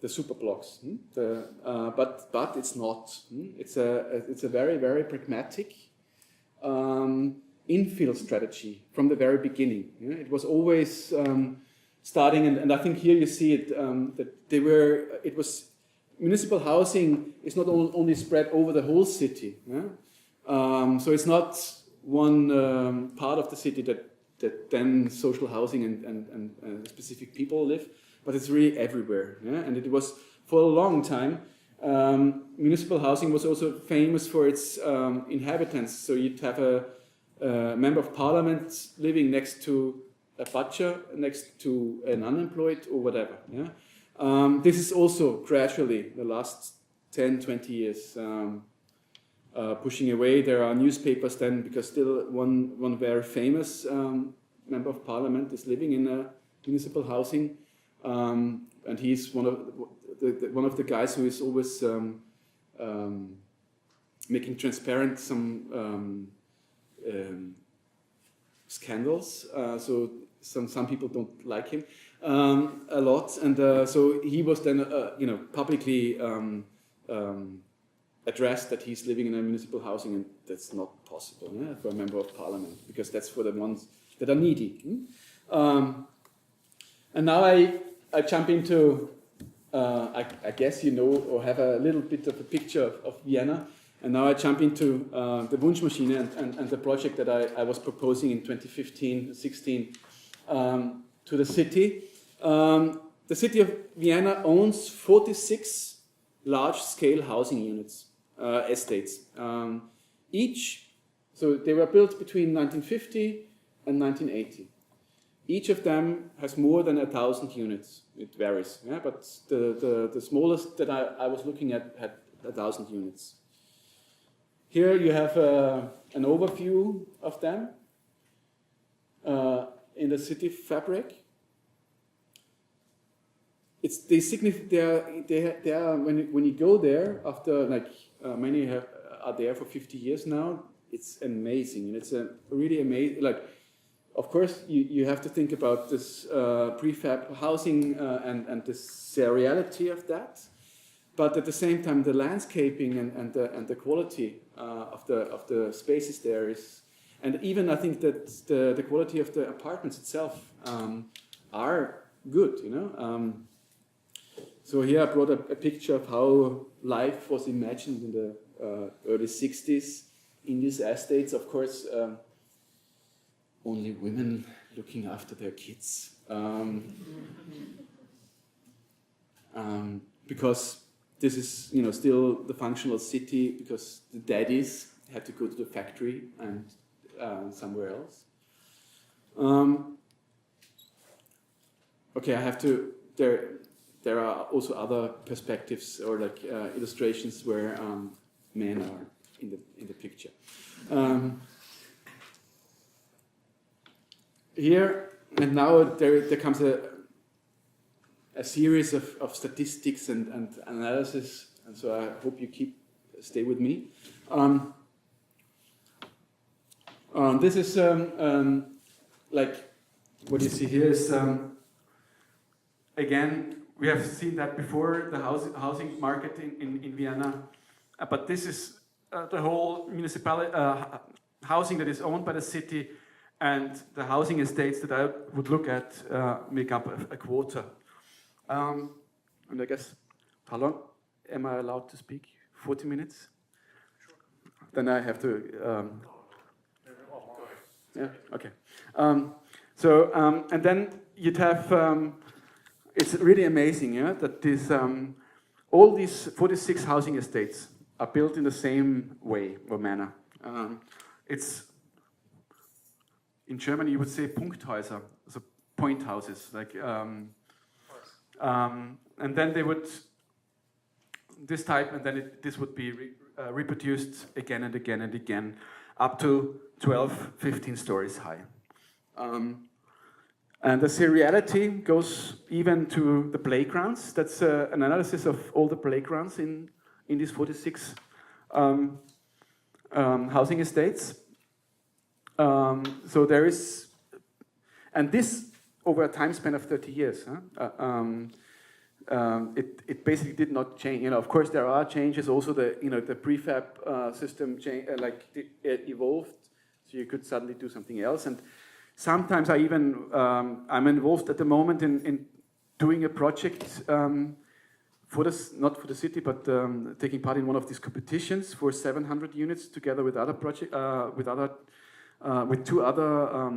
super blocks, but it's not. It's a very, very pragmatic infill strategy from the very beginning. It was always starting, and I think here you see it that municipal housing is not only spread over the whole city. So it's not one part of the city that then social housing and specific people live, but it's really everywhere. And it was for a long time. Municipal housing was also famous for its inhabitants. So you'd have a member of parliament living next to a butcher, next to an unemployed or whatever. This is also gradually, the last 10, 20 years, pushing away. There are newspapers then, because still one very famous member of parliament is living in a municipal housing, and he's one of the guys who is always making transparent some scandals. So some people don't like him a lot, and so he was then publicly addressed that he's living in a municipal housing, and that's not possible for a member of parliament, because that's for the ones that are needy. And now I jump into, I guess you know or have a little bit of a picture of Vienna, and now I jump into the Wunschmaschine and the project that I was proposing in 2015-16 to the city. The city of Vienna owns 46 large-scale housing units, estates. So they were built between 1950 and 1980. Each of them has more than 1,000 units. It varies, but the smallest that I was looking at had 1,000 units. Here you have an overview of them in the city fabric. they are when you go there after like many are there for 50 years now. It's amazing, and it's a really amazing. Like, of course, you have to think about this prefab housing and the seriality of that, but at the same time, the landscaping and the quality of the spaces there is, and even I think that the quality of the apartments itself are good, you know. So here I brought a picture of how life was imagined in the early 60s in these estates. Of course, only women looking after their kids. Because this is, you know, still the functional city, because the daddies had to go to the factory and somewhere else. Okay, I have to. There are also other perspectives or like illustrations where men are in the picture. Here and now there comes a series of statistics and analysis, and so I hope you stay with me. This is like what you see here is again, we have seen that before, the housing market in Vienna, but this is the whole municipality housing that is owned by the city, and the housing estates that I would look at make up a quarter. And I guess, how long am I allowed to speak? 40 minutes? Sure. Then I have to... yeah, okay. And then you'd have... it's really amazing, yeah, that this, all these 46 housing estates are built in the same way or manner. It's... In Germany, you would say Punkthäuser, so point houses, like, and then they would this type, and then this would be reproduced again and again and again, up to 12, 15 stories high. And the seriality goes even to the playgrounds. That's an analysis of all the playgrounds in these 46 housing estates. So there is, and this over a time span of 30 years, it basically did not change. You know, of course, there are changes. Also, the prefab system evolved, so you could suddenly do something else. And sometimes I even I'm involved at the moment in doing a project for this, not for the city, but taking part in one of these competitions for 700 units together with other with two other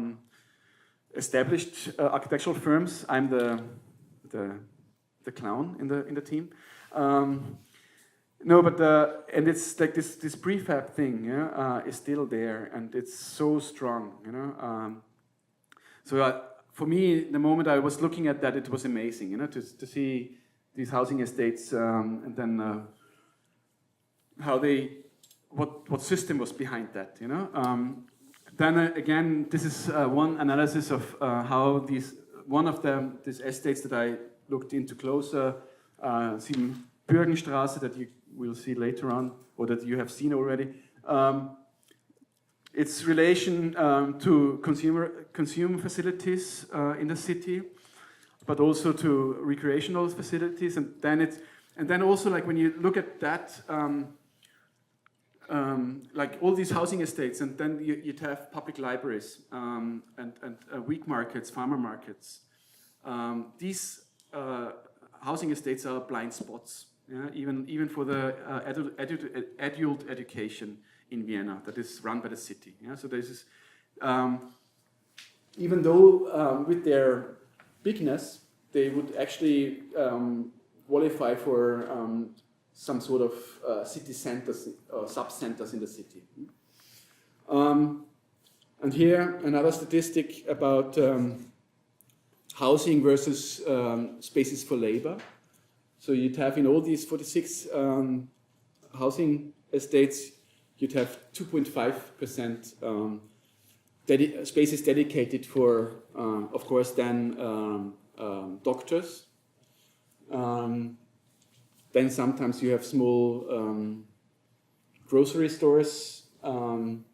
established architectural firms. I'm the clown in the team. No, but and it's like this prefab thing, yeah, is still there, and it's so strong, you know. So for me, the moment I was looking at that, it was amazing, you know, to see these housing estates, and then how what system was behind that, you know. Then again, this is one analysis of how one of these estates that I looked into closer, Siebenbürgenstraße, that you will see later on, or that you have seen already. Its relation to consumer facilities in the city, but also to recreational facilities, and then also, like, when you look at that. Like all these housing estates, and then you'd have public libraries and wheat markets, farmer markets. These housing estates are blind spots, yeah? even for the adult education in Vienna that is run by the city. Yeah? So this is, even though with their bigness, they would actually qualify for some sort of city centers or sub-centers in the city. And here, another statistic about housing versus spaces for labor. So you'd have in all these 46 housing estates, you'd have 2.5% spaces dedicated for, of course, then doctors, Then sometimes you have small grocery stores, and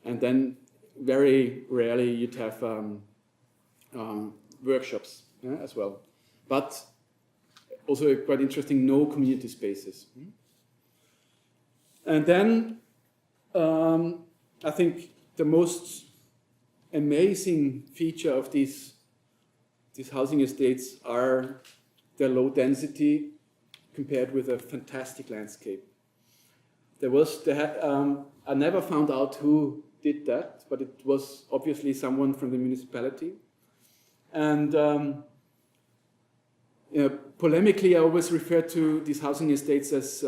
then very rarely you'd have workshops as well. But also quite interesting, no community spaces. And then I think the most amazing feature of these housing estates are their low density compared with a fantastic landscape. I never found out who did that, but it was obviously someone from the municipality. And polemically, I always refer to these housing estates as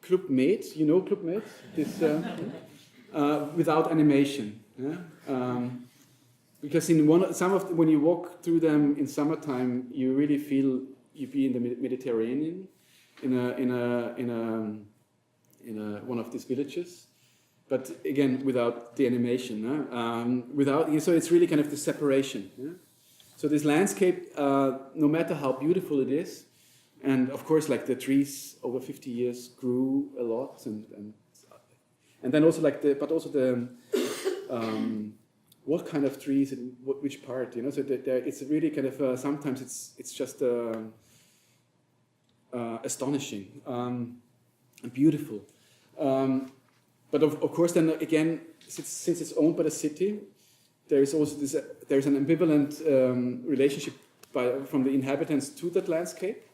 Club Med. You know Club Med? This without animation. Yeah? Because in when you walk through them in summertime, you really feel you be in the Mediterranean, in one of these villages, but again without the animation. So it's really kind of the separation. Yeah? So this landscape, no matter how beautiful it is, and of course, like the trees over 50 years grew a lot, and then also what kind of trees and which part, you know? So it's really kind of sometimes it's just astonishing and beautiful. But of course, then again, since it's owned by the city, there is also there's an ambivalent relationship from the inhabitants to that landscape,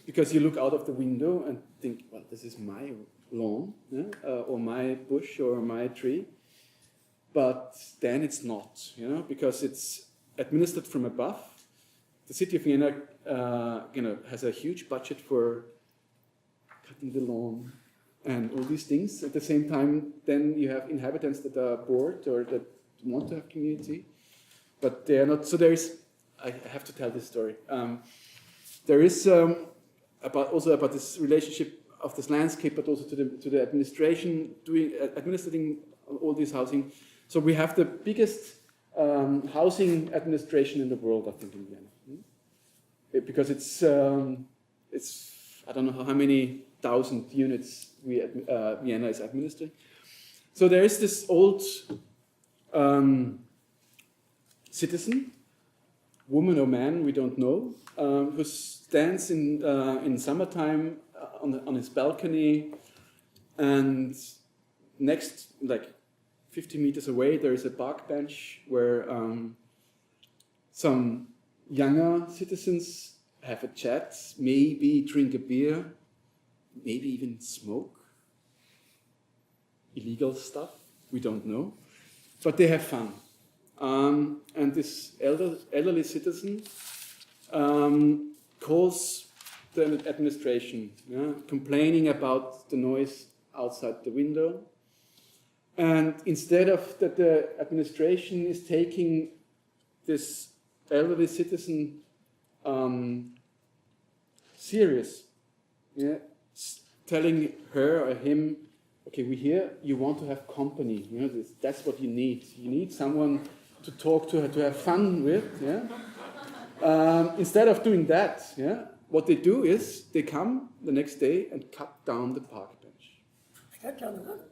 because you look out of the window and think, well, this is my lawn, yeah? Or my bush or my tree. But then it's not, you know, because it's administered from above. The city of Vienna, has a huge budget for cutting the lawn and all these things. At the same time, then you have inhabitants that are bored or that want to have community, but they are not. So there is. I have to tell this story. There is about this relationship of this landscape, but also to the administration administering all this housing. So we have the biggest housing administration in the world, I think, in Vienna, because it's I don't know how many thousand units Vienna is administering. So there is this old citizen, woman or man, we don't know, who stands in summertime on his balcony, and next, like 50 meters away, there is a park bench where some younger citizens have a chat, maybe drink a beer, maybe even smoke illegal stuff, we don't know, but they have fun. And this elderly citizen calls the administration, complaining about the noise outside the window. And instead of that, the administration is taking this elderly citizen serious, telling her or him, okay, we hear you want to have company. That's what you need. You need someone to talk to, to have fun with. Instead of doing that, what they do is they come the next day and cut down the park bench. Cut down the what?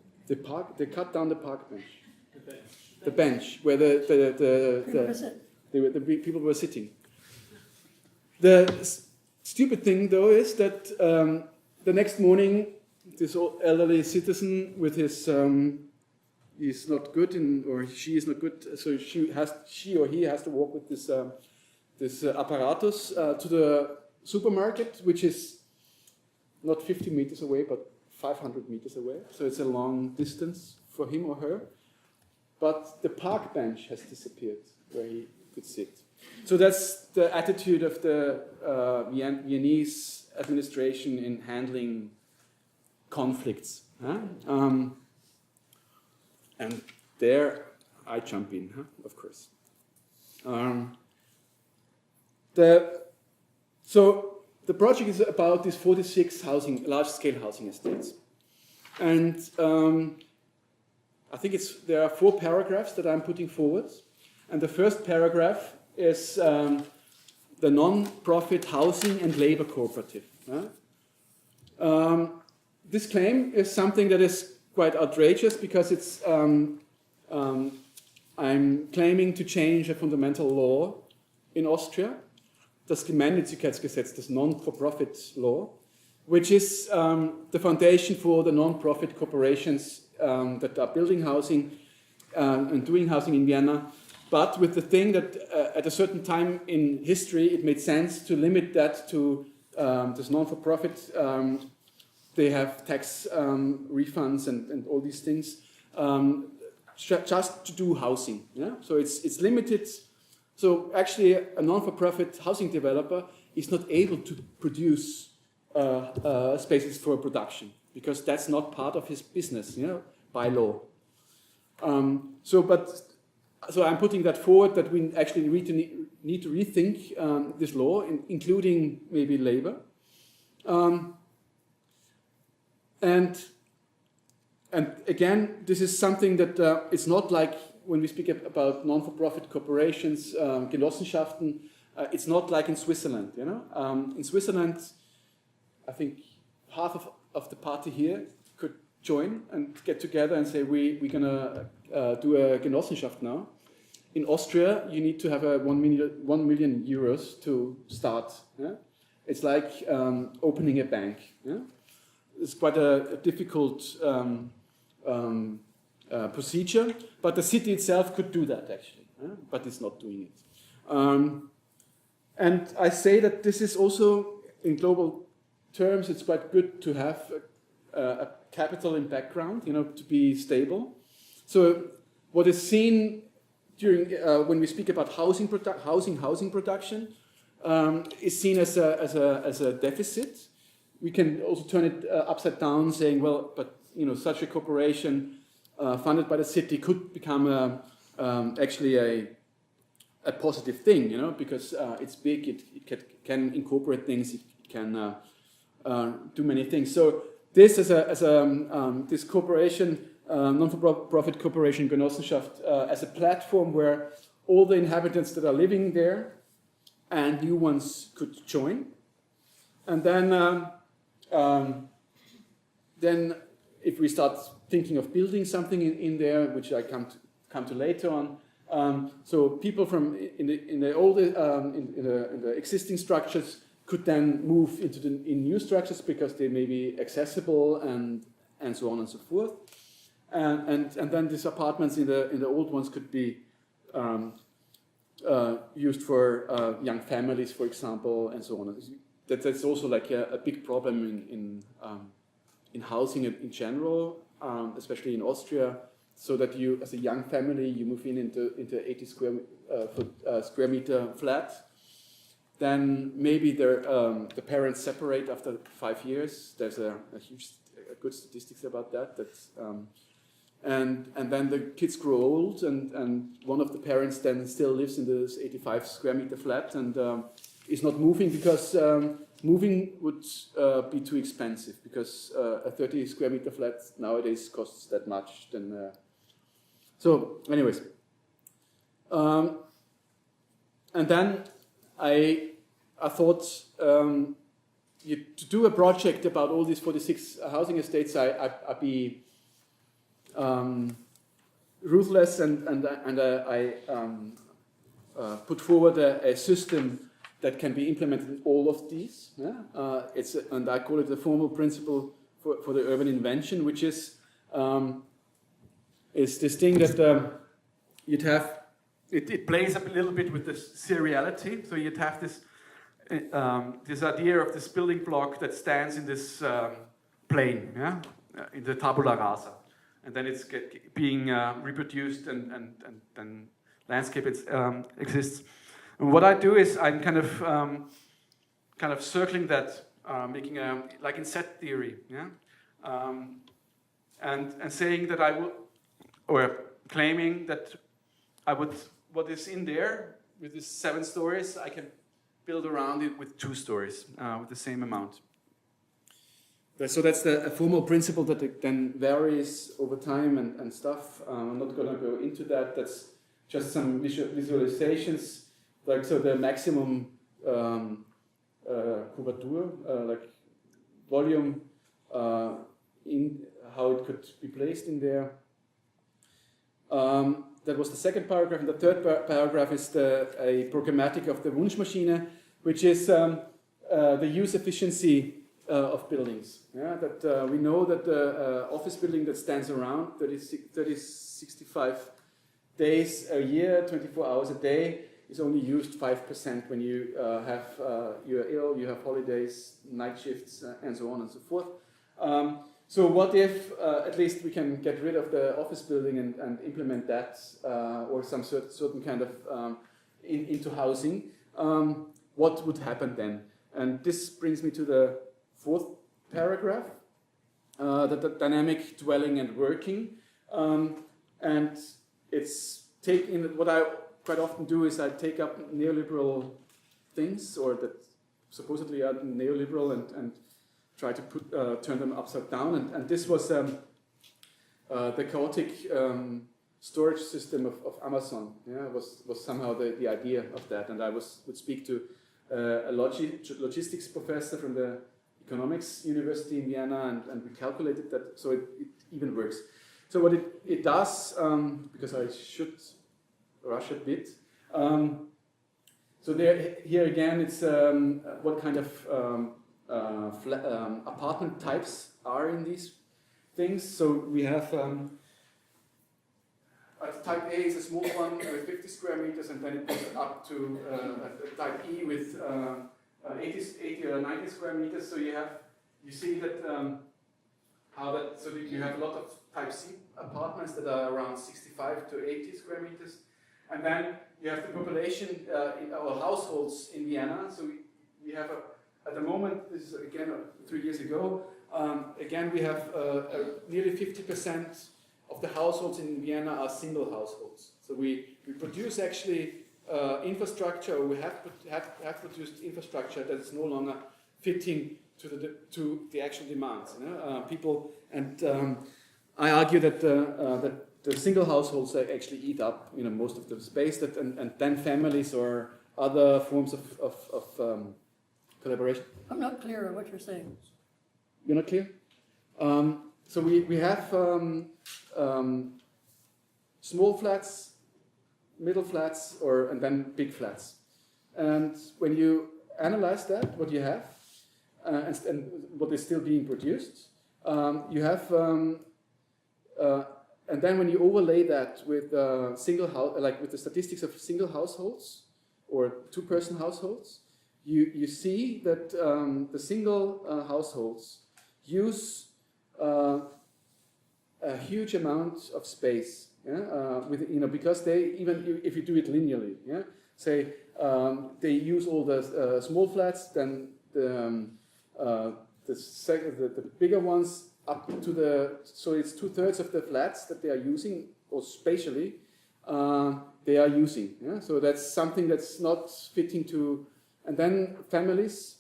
They cut down the park bench. The bench where the people were sitting. The stupid thing, though, is that the next morning, this old elderly citizen with his he's not good or she is not good, so she or he has to walk with this apparatus to the supermarket, which is not 50 meters away, but 500 meters away. So it's a long distance for him or her. But the park bench has disappeared where he could sit. So that's the attitude of the Viennese administration in handling conflicts. And there I jump in, of course. So the project is about these 46 large-scale housing estates. And I think there are 4 paragraphs that I'm putting forward. And the first paragraph is the non-profit housing and labor cooperative. This claim is something that is quite outrageous because it's I'm claiming to change a fundamental law in Austria, das Gemeinnützigkeitsgesetz, das Non-for-Profit Law, which is the foundation for the non-profit corporations that are building housing and doing housing in Vienna, but with the thing that at a certain time in history it made sense to limit that to this non-for-profit. They have tax refunds and all these things just to do housing. Yeah? So it's limited. So actually a non-for-profit housing developer is not able to produce spaces for production because that's not part of his business, by law. So I'm putting that forward that we actually need to rethink this law, including maybe labor. And again, this is something that it's not like when we speak about non-for-profit corporations, Genossenschaften, it's not like in Switzerland. In Switzerland, I think half of the party here could join and get together and say we're gonna do a Genossenschaft now. In Austria, you need to have 1 million euros to start. Yeah? It's like opening a bank. Yeah? It's quite a difficult procedure, but the city itself could do that actually, but it's not doing it. And I say that this is also, in global terms, it's quite good to have a capital in background, to be stable. So what is seen during when we speak about housing production is seen as a deficit. We can also turn it upside down, saying, well, but such a corporation funded by the city could become actually a positive thing, because it's big, it can incorporate things, it can do many things. So this this corporation, non-for-profit corporation Genossenschaft, as a platform where all the inhabitants that are living there and new ones could join, and then if we start thinking of building something in there, which I come to later on, so people from in the existing structures could then move into in new structures because they may be accessible and so on and so forth, and then these apartments in the old ones could be used for young families, for example, and so on. That's also like a big problem in housing in general, especially in Austria. So that you, as a young family, you move into 80 square meter flat. Then maybe the parents separate after 5 years. There's a good statistics about that. And then the kids grow old, and one of the parents then still lives in this 85 square meter flat and is not moving because moving would be too expensive, because a 30 square meter flat nowadays costs that much. Then so, anyways, and then I thought to do a project about all these 46 housing estates. I'd be ruthless and I put forward a system that can be implemented in all of these. Yeah? And I call it the formal principle for the urban invention, which is this thing that you'd have. It plays up a little bit with the seriality. So you'd have this this idea of this building block that stands in this plane, yeah, in the tabula rasa, and then it's being reproduced and landscape exists. And what I do is I'm kind of circling that, making like in set theory, yeah, and saying that I would, or claiming that I would, what is in there with these 7 stories, I can build around it with 2 stories with the same amount. So that's a formal principle that then varies over time and stuff. I'm not going to go into that. That's just some visualizations. Like, so the maximum Kubatur, like volume in how it could be placed in there. That was the second paragraph, and the third paragraph is a programmatic of the Wunschmaschine, which is the use efficiency of buildings. Yeah? That we know that the office building that stands around 65 days a year, 24 hours a day, is only used 5% when you you're ill, you have holidays, night shifts, and so on and so forth. So what if at least we can get rid of the office building and implement that or some certain kind of into housing? What would happen then? And this brings me to the fourth paragraph, the dynamic dwelling and working. And it's what I quite often do is I take up neoliberal things, or that supposedly are neoliberal, and try to turn them upside down. And this was the chaotic storage system of Amazon. Yeah, was somehow the idea of that. And I would speak to a logistics professor from the economics university in Vienna, and we calculated that, so it even works. So what it does, because I should rush a bit. So here again, it's what kind of apartment types are in these things. So we have type A is a small one with 50 square meters, and then it goes up to type E with 80 or 90 square meters. So you see that so you have a lot of type C apartments that are around 65 to 80 square meters, and then you have the population or households in Vienna. So we have at the moment, this is again 3 years ago, again we have nearly 50% of the households in Vienna are single households. So we produce actually infrastructure, or we have produced infrastructure that is no longer fitting to the actual demands. You know? People, and I argue that the single households actually eat up most of the space, and then families or other forms of collaboration. I'm not clear on what you're saying. You're not clear? So we have small flats, middle flats, and then big flats. And when you analyze that, what you have, and what is still being produced, you have, and then when you overlay that with with the statistics of single households or two-person households, you see that the single households use a huge amount of space, because they, even if you do it linearly, say they use all the small flats, then the bigger ones up to so it's 2/3 of the flats that they are using, or spatially they are using. Yeah? So that's something that's not fitting to, and then families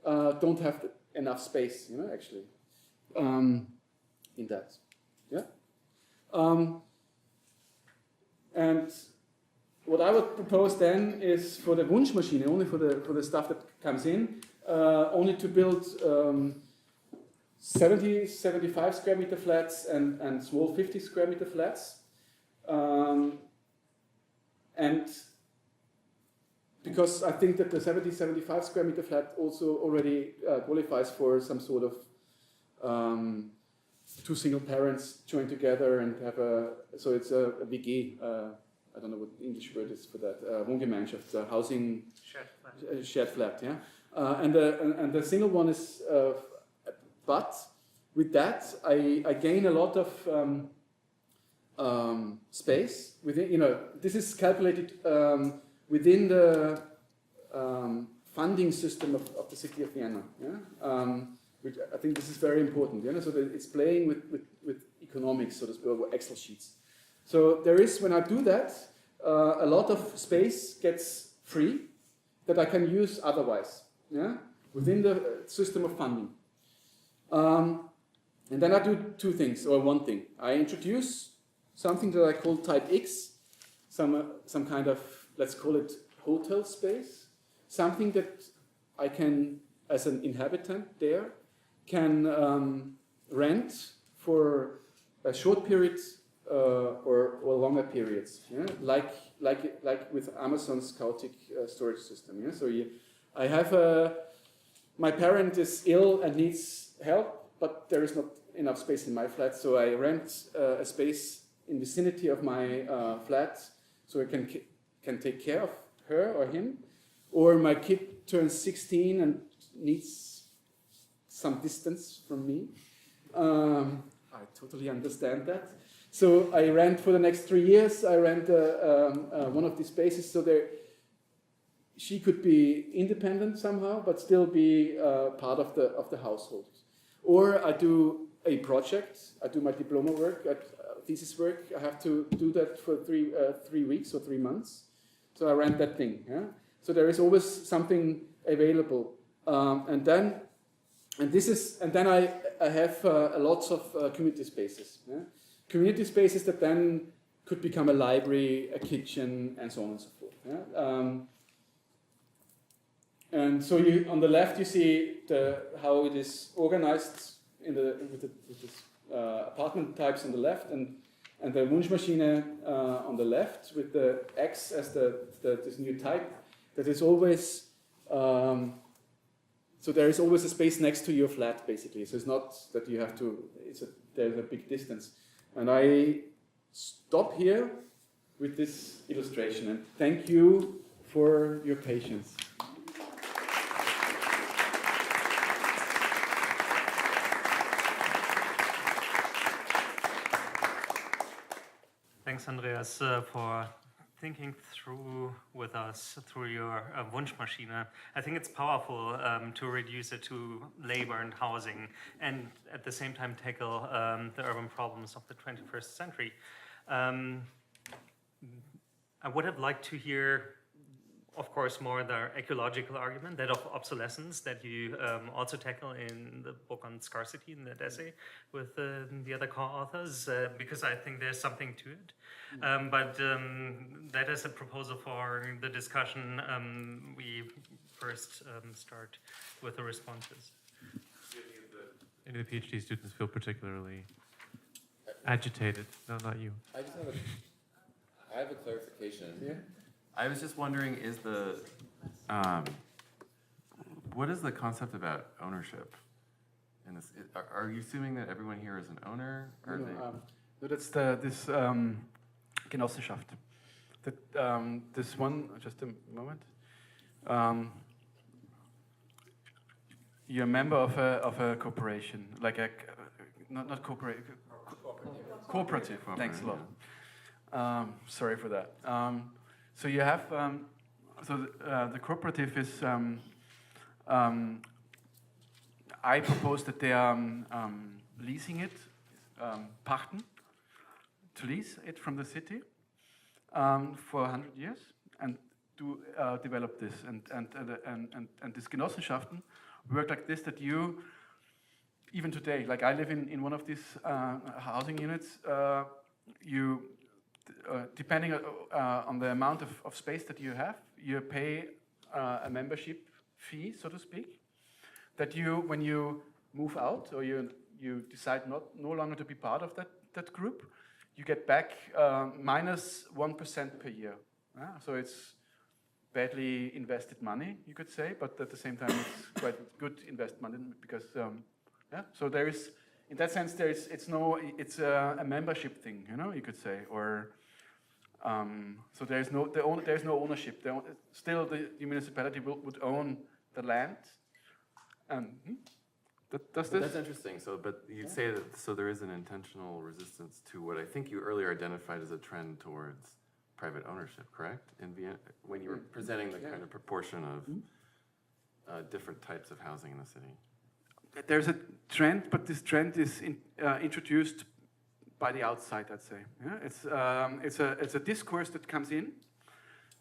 don't have enough space, actually, in that. Yeah. And what I would propose then is for the Wunschmaschine, only for the stuff that comes in, only to build 70, 75 square meter flats and small 50 square meter flats. And because I think that the 70, 75 square meter flat also already qualifies for some sort of two single parents join together and have so it's a WG, I don't know what the English word is for that, Wohngemeinschaft, housing, shared flat, yeah. And the single one is, but with that I gain a lot of space within, this is calculated within the funding system of the city of Vienna, yeah. Which I think this is very important, so that it's playing with economics, so to speak, or Excel sheets. So there is, when I do that, a lot of space gets free that I can use otherwise, within the system of funding. And then I do two things, or one thing. I introduce something that I call type X, some kind of, let's call it hotel space, something that I can, as an inhabitant there, can rent for a short period or longer periods, yeah? like with Amazon's chaotic storage system. Yeah? So I have my parent is ill and needs help, but there is not enough space in my flat, so I rent a space in vicinity of my flat, so I can take care of her or him. Or my kid turns 16 and needs some distance from me. I totally understand that. So I rent for the next 3 years. I rent one of these spaces so she could be independent somehow, but still be part of the household. Or I do a project. I do my diploma work, thesis work. I have to do that for 3 weeks or 3 months. So I rent that thing. Yeah? So there is always something available, and then I have lots of community spaces. Yeah? Community spaces that then could become a library, a kitchen, and so on and so forth. Yeah? And so on the left you see how it is organized with this apartment types on the left, and the Wunschmaschine on the left with the X as this new type. That is always so there is always a space next to your flat, basically. So it's not that you have to. There's a big distance, and I stop here with this illustration. And thank you for your patience. Thanks, Andreas, for thinking through with us through your Wunschmaschine. I think it's powerful to reduce it to labor and housing, and at the same time tackle the urban problems of the 21st century. I would have liked to hear, of course, more the ecological argument, that of obsolescence, that you also tackle in the book on scarcity, in that essay with the other co-authors, because I think there's something to it. But that is a proposal for the discussion. We first start with the responses. Any of the PhD students feel particularly agitated? No, not you. I have a clarification. Yeah. I was just wondering, what is the concept about ownership in this? Are you assuming that everyone here is an owner? Or So that's this Genossenschaft. This one, just a moment. You're a member of a corporation, like not corporate, cooperative. Thanks a lot. Sorry for that. So you have the cooperative is. I propose that they are leasing it, pachten, to lease it from the city for 100 years and to develop this. And these Genossenschaften work like this, that you, even today, like I live in one of these housing units, you, depending on the amount of space that you have, you pay a membership fee, so to speak, that you, when you move out or you decide no longer to be part of that group, you get back minus 1% per year. So it's badly invested money, you could say, but at the same time it's quite good investment money because so there is, in that sense, it's a membership thing, you could say, or so there's no ownership. Still, the municipality would own the land. Does this? That's interesting. So, but you'd say that there is an intentional resistance to what I think you earlier identified as a trend towards private ownership, correct? In Vienna, when you were presenting the kind of proportion of different types of housing in the city. There's a trend, but this trend is introduced by the outside, I'd say. It's a discourse that comes in.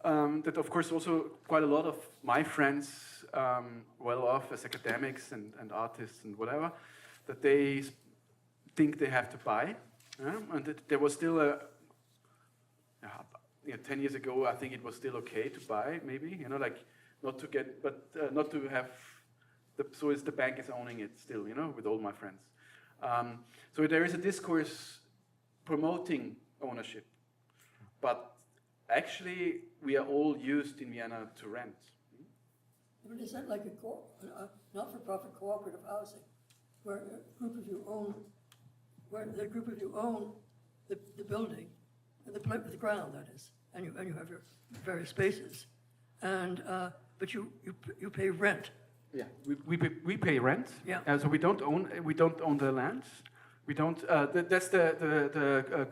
That, of course, also quite a lot of my friends, well off as academics and artists and whatever, that they think they have to buy. And that there was still 10 years ago, I think it was still okay to buy, maybe. Like not to have the bank is owning it still, you know, with all my friends. So there is a discourse promoting ownership, but actually we are all used in Vienna to rent. But is that like a not-for-profit cooperative housing, where a group of you own, the building, the ground, that is, and you have your various spaces, and but you pay rent. Yeah, we pay rent. Yeah. So we don't own the land. We don't. That's the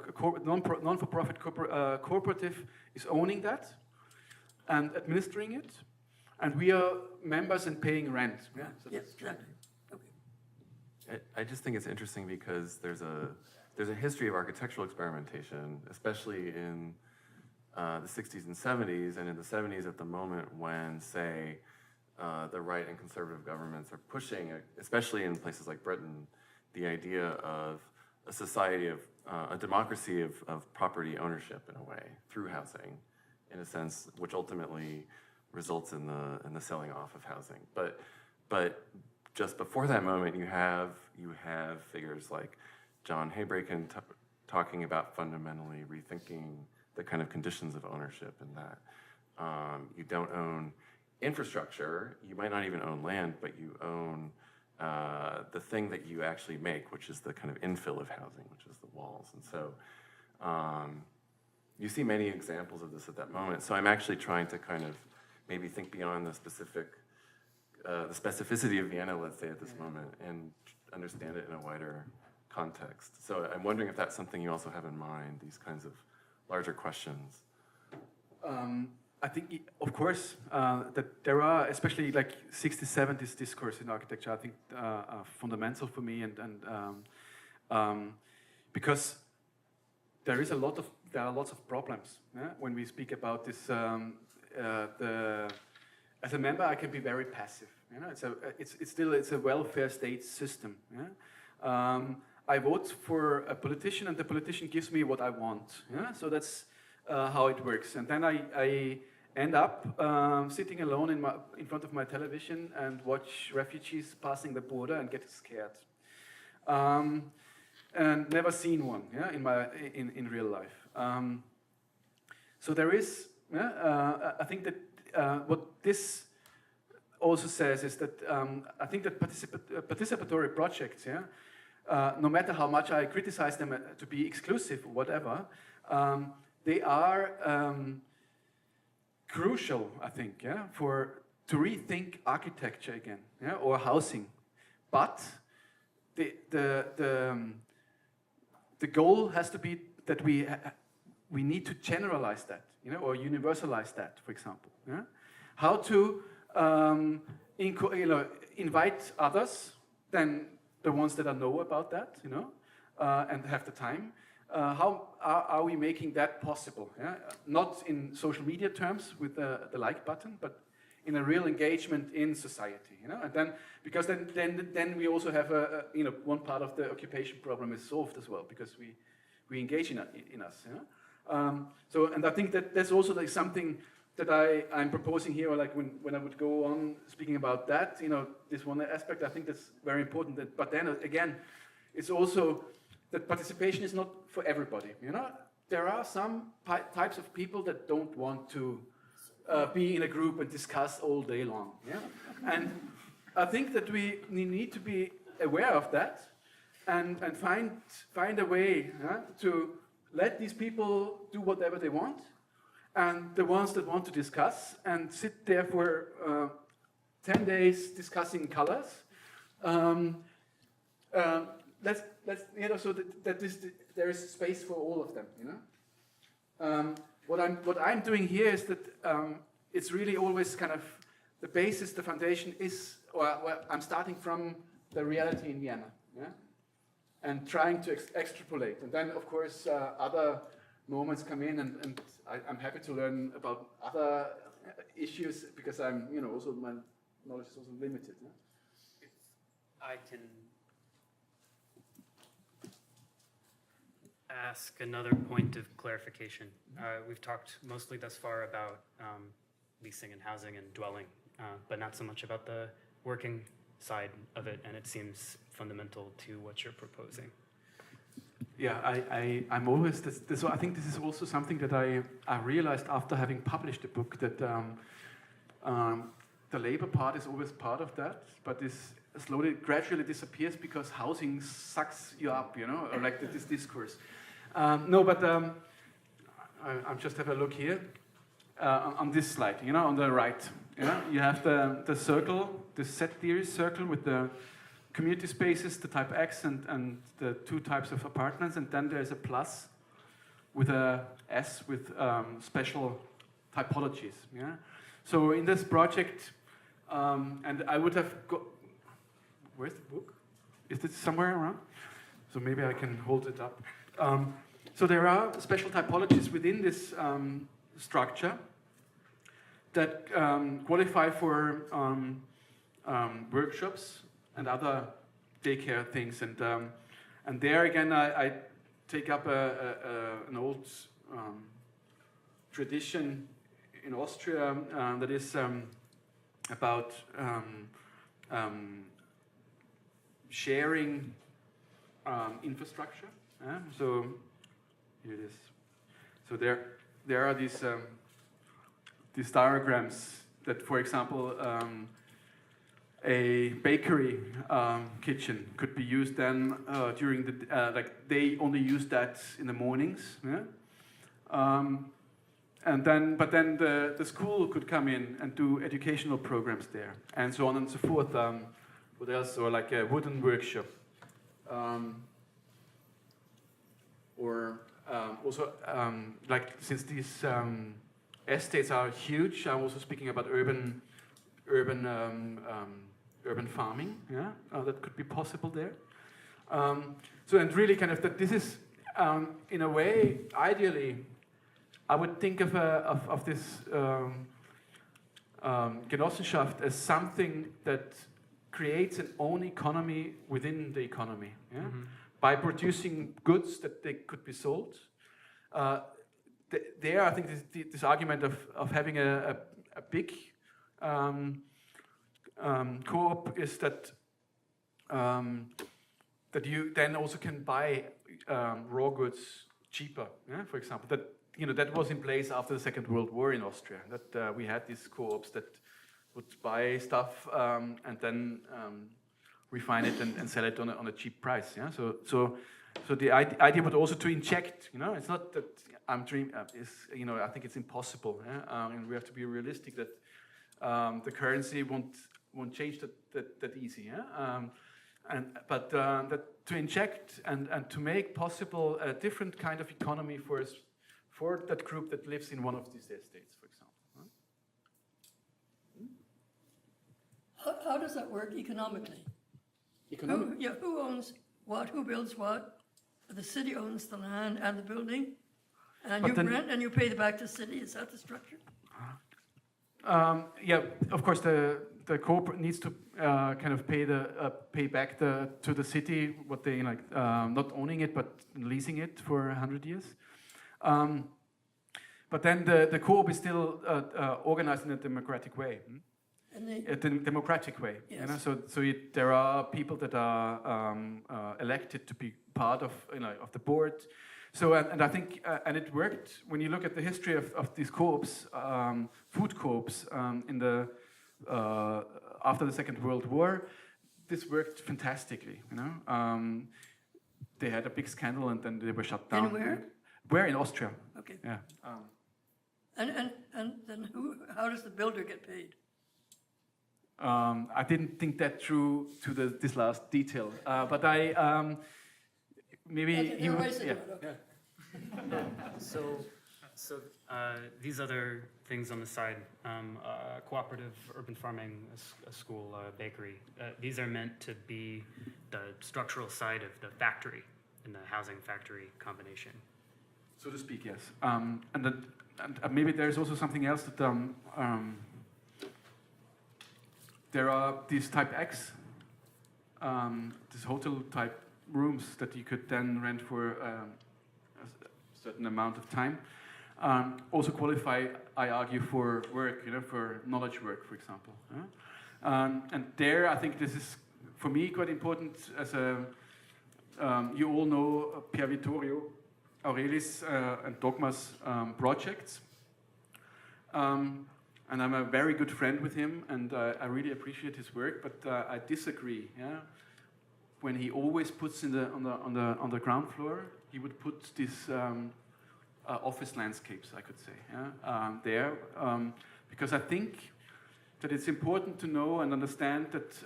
non-for-profit cooperative is owning that and administering it, and we are members and paying rent. Yeah. So Yes, exactly. Okay. I just think it's interesting because there's a history of architectural experimentation, especially in the 60s and 70s, and in the 70s at the moment when, say, the right and conservative governments are pushing, especially in places like Britain, the idea of a society of, a democracy of property ownership in a way, through housing, in a sense, which ultimately results in the selling off of housing. But just before that moment, you have figures like John Haybraken talking about fundamentally rethinking the kind of conditions of ownership, and that you don't own infrastructure, you might not even own land, but you own the thing that you actually make, which is the kind of infill of housing, which is the walls. And so you see many examples of this at that moment. So I'm actually trying to kind of maybe think beyond the specificity of Vienna, let's say, at this moment, and understand it in a wider context. So I'm wondering if that's something you also have in mind, these kinds of larger questions. I think, of course, that there are, especially like 60s, 70s discourse in architecture, I think are fundamental for me, and because there are lots of problems, yeah? When we speak about this. As a member, I can be very passive. You know, it's a welfare state system. Yeah? I vote for a politician, and the politician gives me what I want. Yeah? So that's how it works. And then I end up sitting alone in front of my television and watch refugees passing the border and get scared. And never seen one, yeah, in real life. So there is, I think that what this also says is that I think that participatory projects, yeah, no matter how much I criticize them to be exclusive or whatever, they are crucial, I think, yeah, to rethink architecture again, yeah, or housing. But the goal has to be that we need to generalize that, you know, or universalize that, for example. Yeah? How to invite others than the ones that know about that, you know, and have the time. How are we making that possible? Yeah? Not in social media terms with the like button, but in a real engagement in society, you know. And then, because then we also have one part of the occupation problem is solved as well, because we engage in us. You know? So, and I think that that's also like something that I'm proposing here, or like when I would go on speaking about that, you know, this one aspect, I think that's very important. But then again, it's also that participation is not for everybody. You know, there are some types of people that don't want to be in a group and discuss all day long. Yeah, and I think that we need to be aware of that and find a way to let these people do whatever they want, and the ones that want to discuss and sit there for 10 days discussing colors. Let's so that there is space for all of them. You know, what I'm doing here is that it's really always kind of the basis, the foundation is, or I'm starting from the reality in Vienna, yeah, and trying to extrapolate, and then of course other moments come in, and I'm happy to learn about other issues, because I'm, you know, also my knowledge is also limited. Yeah? If I can ask another point of clarification. We've talked mostly thus far about leasing and housing and dwelling, but not so much about the working side of it, and it seems fundamental to what you're proposing. Yeah, I'm always, I think this is also something that I realized after having published the book, that the labor part is always part of that, but this gradually disappears because housing sucks you up, you know, or like this discourse. I'm just have a look here on this slide, you know, on the right. Yeah, you have the circle, the set theory circle with the community spaces, the type X and the two types of apartments, and then there's a plus with a S with special typologies. Yeah. So in this project, and I would have where's the book? Is it somewhere around? So maybe I can hold it up. So there are special typologies within this structure that qualify for workshops and other daycare things, and there again I take up an old tradition in Austria that is about sharing infrastructure. So here it is. So there are these diagrams that, for example, a bakery kitchen could be used then during the like they only use that in the mornings, yeah? But then the school could come in and do educational programs there, and so on and so forth. What else? Or like a wooden workshop, or also like since these estates are huge, I'm also speaking about urban farming. Yeah, that could be possible there. So and really kind of that this is in a way ideally. I would think of this Genossenschaft as something that creates an own economy within the economy, yeah? Mm-hmm. By producing goods that they could be sold. There, I think this argument of having a big co-op is that that you then also can buy raw goods cheaper. Yeah? For example, that. You know, that was in place after the Second World War in Austria, that we had these co-ops that would buy stuff and then refine it and sell it on a cheap price. Yeah, so the idea would also to inject. You know, it's not that I'm dreaming. You know, I think it's impossible. Yeah? And we have to be realistic that the currency won't change that easy. Yeah, but that to inject and to make possible a different kind of economy for that group that lives in one of these estates, for example. How does that work economically? Who owns what? Who builds what? The city owns the land and the building, and but you rent and you pay back to the city. Is that the structure? Yeah, of course. The corporate needs to kind of pay back to the city what they like, not owning it but leasing it for 100 years. But then the co-op is still organized in a democratic way. Democratic way. Yes. You know? So there are people that are elected to be part of the board. So and I think and it worked when you look at the history of these co-ops, food co-ops in the after the Second World War. This worked fantastically. You know, they had a big scandal and then they were shut down. And where? Where in Austria? Okay. Yeah. And then how does the builder get paid? I didn't think that through to this last detail, but I maybe he would. Yeah. Okay. So these other things on the side, cooperative urban farming, a school, a bakery, these are meant to be the structural side of the factory in the housing factory combination. So to speak, yes. And maybe there's also something else that there are these type X, these hotel type rooms that you could then rent for a certain amount of time. also qualify, I argue, for work, for knowledge work, for example. And there, I think this is, for me, quite important as a, you all know Pier Vittorio Aureli's and Dogma's projects. And I'm a very good friend with him, and I really appreciate his work, but I disagree. Yeah? When he always puts on the ground floor, he would put these office landscapes, I could say, there, because I think that it's important to know and understand that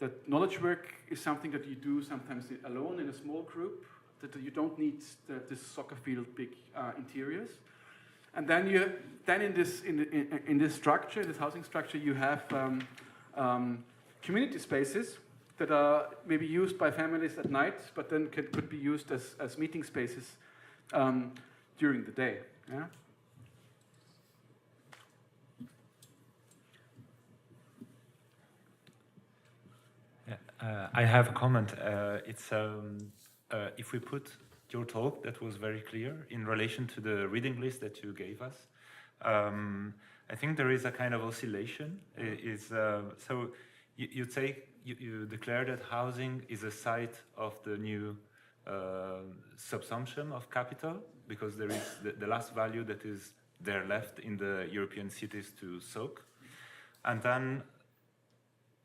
that knowledge work is something that you do sometimes alone in a small group, that you don't need this soccer field big interiors. And then in this structure, this housing structure, you have community spaces that are maybe used by families at night, but then could be used as meeting spaces during the day. Yeah? I have a comment. It's if we put your talk, that was very clear in relation to the reading list that you gave us. I think there is a kind of oscillation. So you declare that housing is a site of the new subsumption of capital, because there is the last value that is there left in the European cities to soak. And then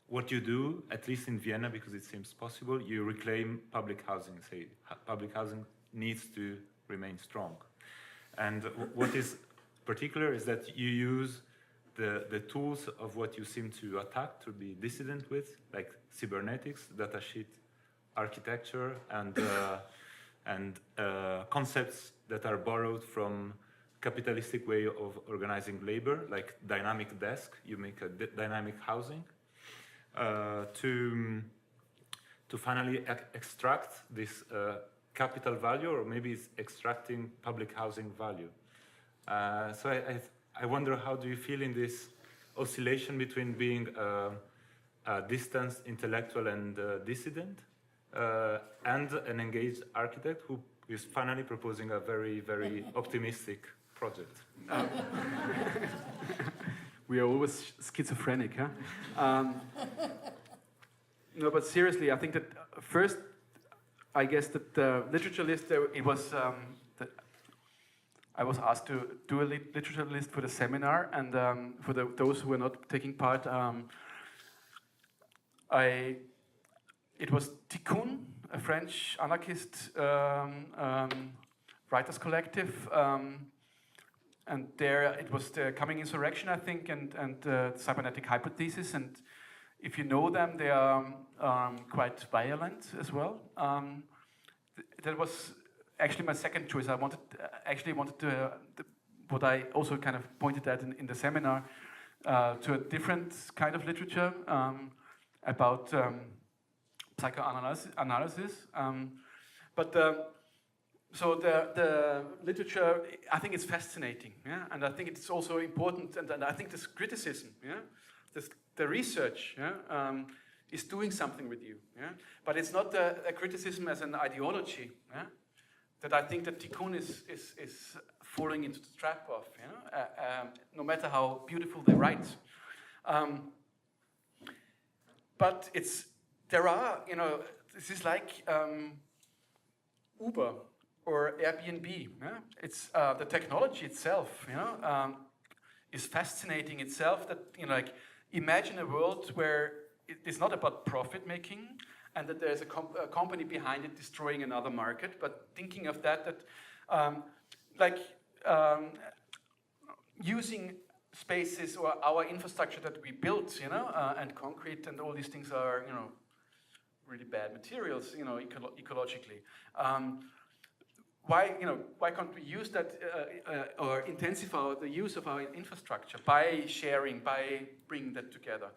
what you do, at least in Vienna, because it seems possible, you reclaim public housing, say public housing needs to remain strong. And what is particular is that you use the tools of what you seem to attack, to be dissident with, like cybernetics, datasheet architecture, and concepts that are borrowed from capitalistic way of organizing labor, like dynamic desk. You make a dynamic housing to finally extract this capital value, or maybe it's extracting public housing value. So I wonder, how do you feel in this oscillation between being a distanced intellectual and dissident, and an engaged architect who is finally proposing a very, very optimistic project? We are always schizophrenic, huh? No, but seriously, I think that first, I guess that the literature list, it was that I was asked to do a literature list for the seminar, and for those who were not taking part, it was Tikkun, a French anarchist writers collective, and there it was the Coming Insurrection, I think, and the cybernetic hypothesis. And if you know them, they are quite violent as well. That was actually my second choice. I wanted to what I also kind of pointed at in the seminar, to a different kind of literature about psychoanalysis. So the literature, I think it's fascinating, yeah, and I think it's also important, and I think this criticism, yeah, the research, yeah, is doing something with you, yeah, but it's not a criticism as an ideology, yeah, that I think that Tikkun is falling into the trap of, you know, no matter how beautiful they write. But there are, you know, this is like Uber or Airbnb. Yeah? It's the technology itself, you know, is fascinating itself. That, you know, like, imagine a world where it is not about profit making, and that there's a company behind it destroying another market. But thinking of that using spaces or our infrastructure that we built, you know, and concrete and all these things are, you know, really bad materials, you know, ecologically. Why can't we use that or intensify the use of our infrastructure by sharing, by bringing that together?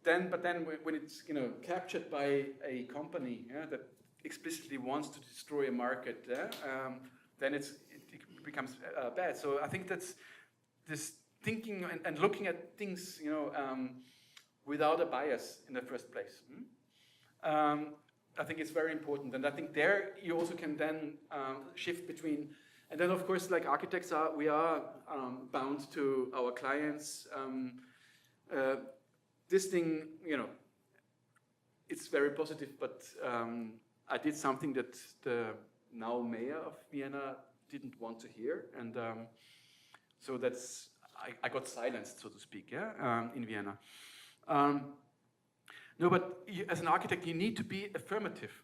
But then when it's, you know, captured by a company, yeah, that explicitly wants to destroy a market, then it becomes bad. So I think that's this thinking and looking at things, you know, without a bias in the first place. I think it's very important, and I think there you also can then shift between And then, of course, like architects we are bound to our clients. This thing, it's very positive, but I did something that the now mayor of Vienna didn't want to hear, and so I got silenced, so to speak, in Vienna. No, but as an architect, you need to be affirmative.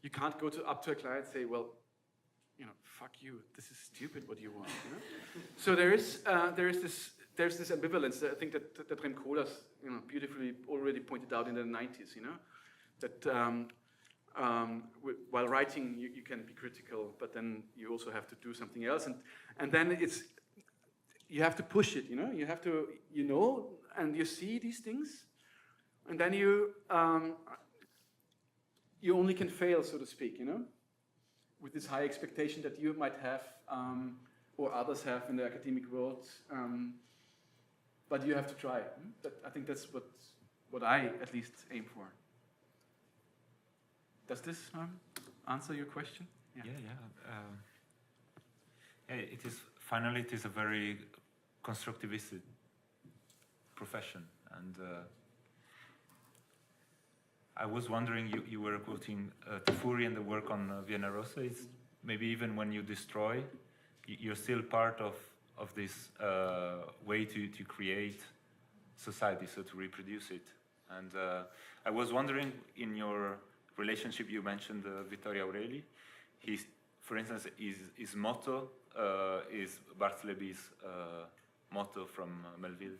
You can't go up to a client and say, well, fuck you, this is stupid what you want. So there's this ambivalence. I think that Rem Koolhaas beautifully already pointed out in the 90s, that while writing you can be critical, but then you also have to do something else, and then you have to push it, you have to, and you see these things, and then you only can fail, so to speak, with this high expectation that you might have or others have in the academic world, but you have to try. I think that's what I at least aim for. Does this answer your question? Yeah. It is a very constructivist profession, and I was wondering, you were quoting Tafuri and the work on Vienna Rosa. It's maybe even when you destroy, you're still part of this way to create society, so to reproduce it. And I was wondering, in your relationship, you mentioned Vittorio Aureli. For instance, his motto is Bartleby's motto from Melville.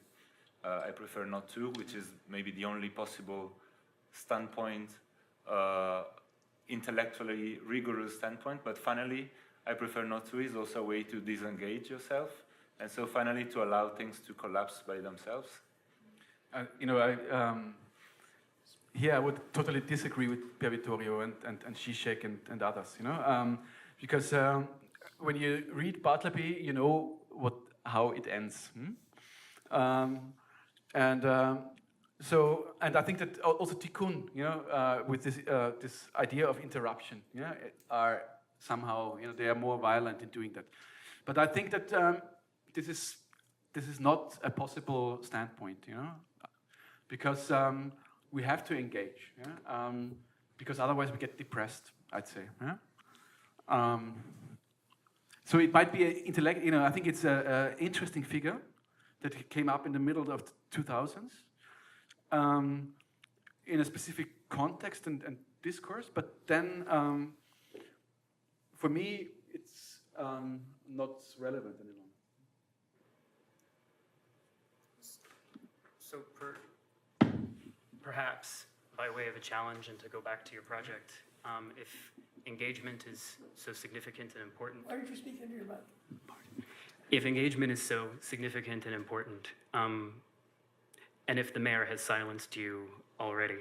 I prefer not to, which is maybe the only possible standpoint, intellectually rigorous standpoint, but finally, I prefer not to is also a way to disengage yourself, and so finally to allow things to collapse by themselves. Here I would totally disagree with Pier Vittorio and Zizek and others, because when you read Bartleby, you know how it ends. And I think that also Tikkun, with this idea of interruption, are somehow, they are more violent in doing that. But I think that this is not a possible standpoint, because we have to engage, because otherwise we get depressed, I'd say. So it might be intellect. I think it's an interesting figure that came up in the middle of the 2000s. In a specific context and discourse, but then for me it's not relevant any longer. So perhaps by way of a challenge and to go back to your project, if engagement is so significant and important. Why don't you speak into your mic? If engagement is so significant and important, and if the mayor has silenced you already,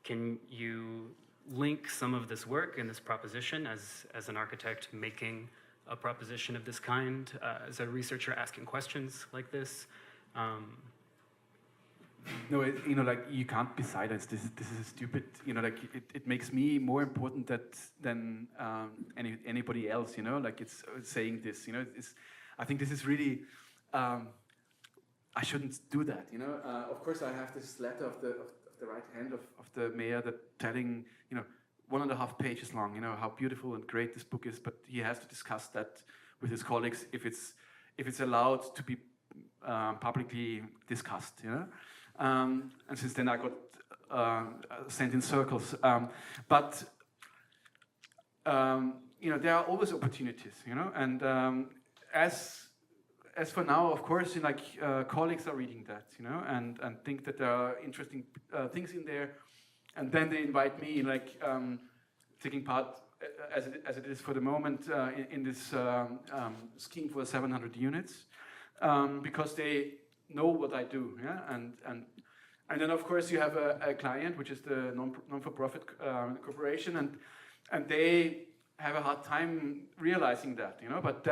can you link some of this work and this proposition as an architect making a proposition of this kind, as a researcher asking questions like this? No, you can't be silenced. This is stupid. It makes me more important than anybody else. It's saying this. I think this is really. I shouldn't do that. Of course, I have this letter of the right hand of the mayor that telling 1.5 pages long. How beautiful and great this book is, but he has to discuss that with his colleagues if it's allowed to be publicly discussed. And since then I got sent in circles. But there are always opportunities. And as for now, of course, colleagues are reading that, and think that there are interesting things in there, and then they invite me, taking part as it is for the moment in this scheme for 700 units, because they know what I do, and then of course you have a client, which is the non-for-profit corporation, and they have a hard time realizing that, But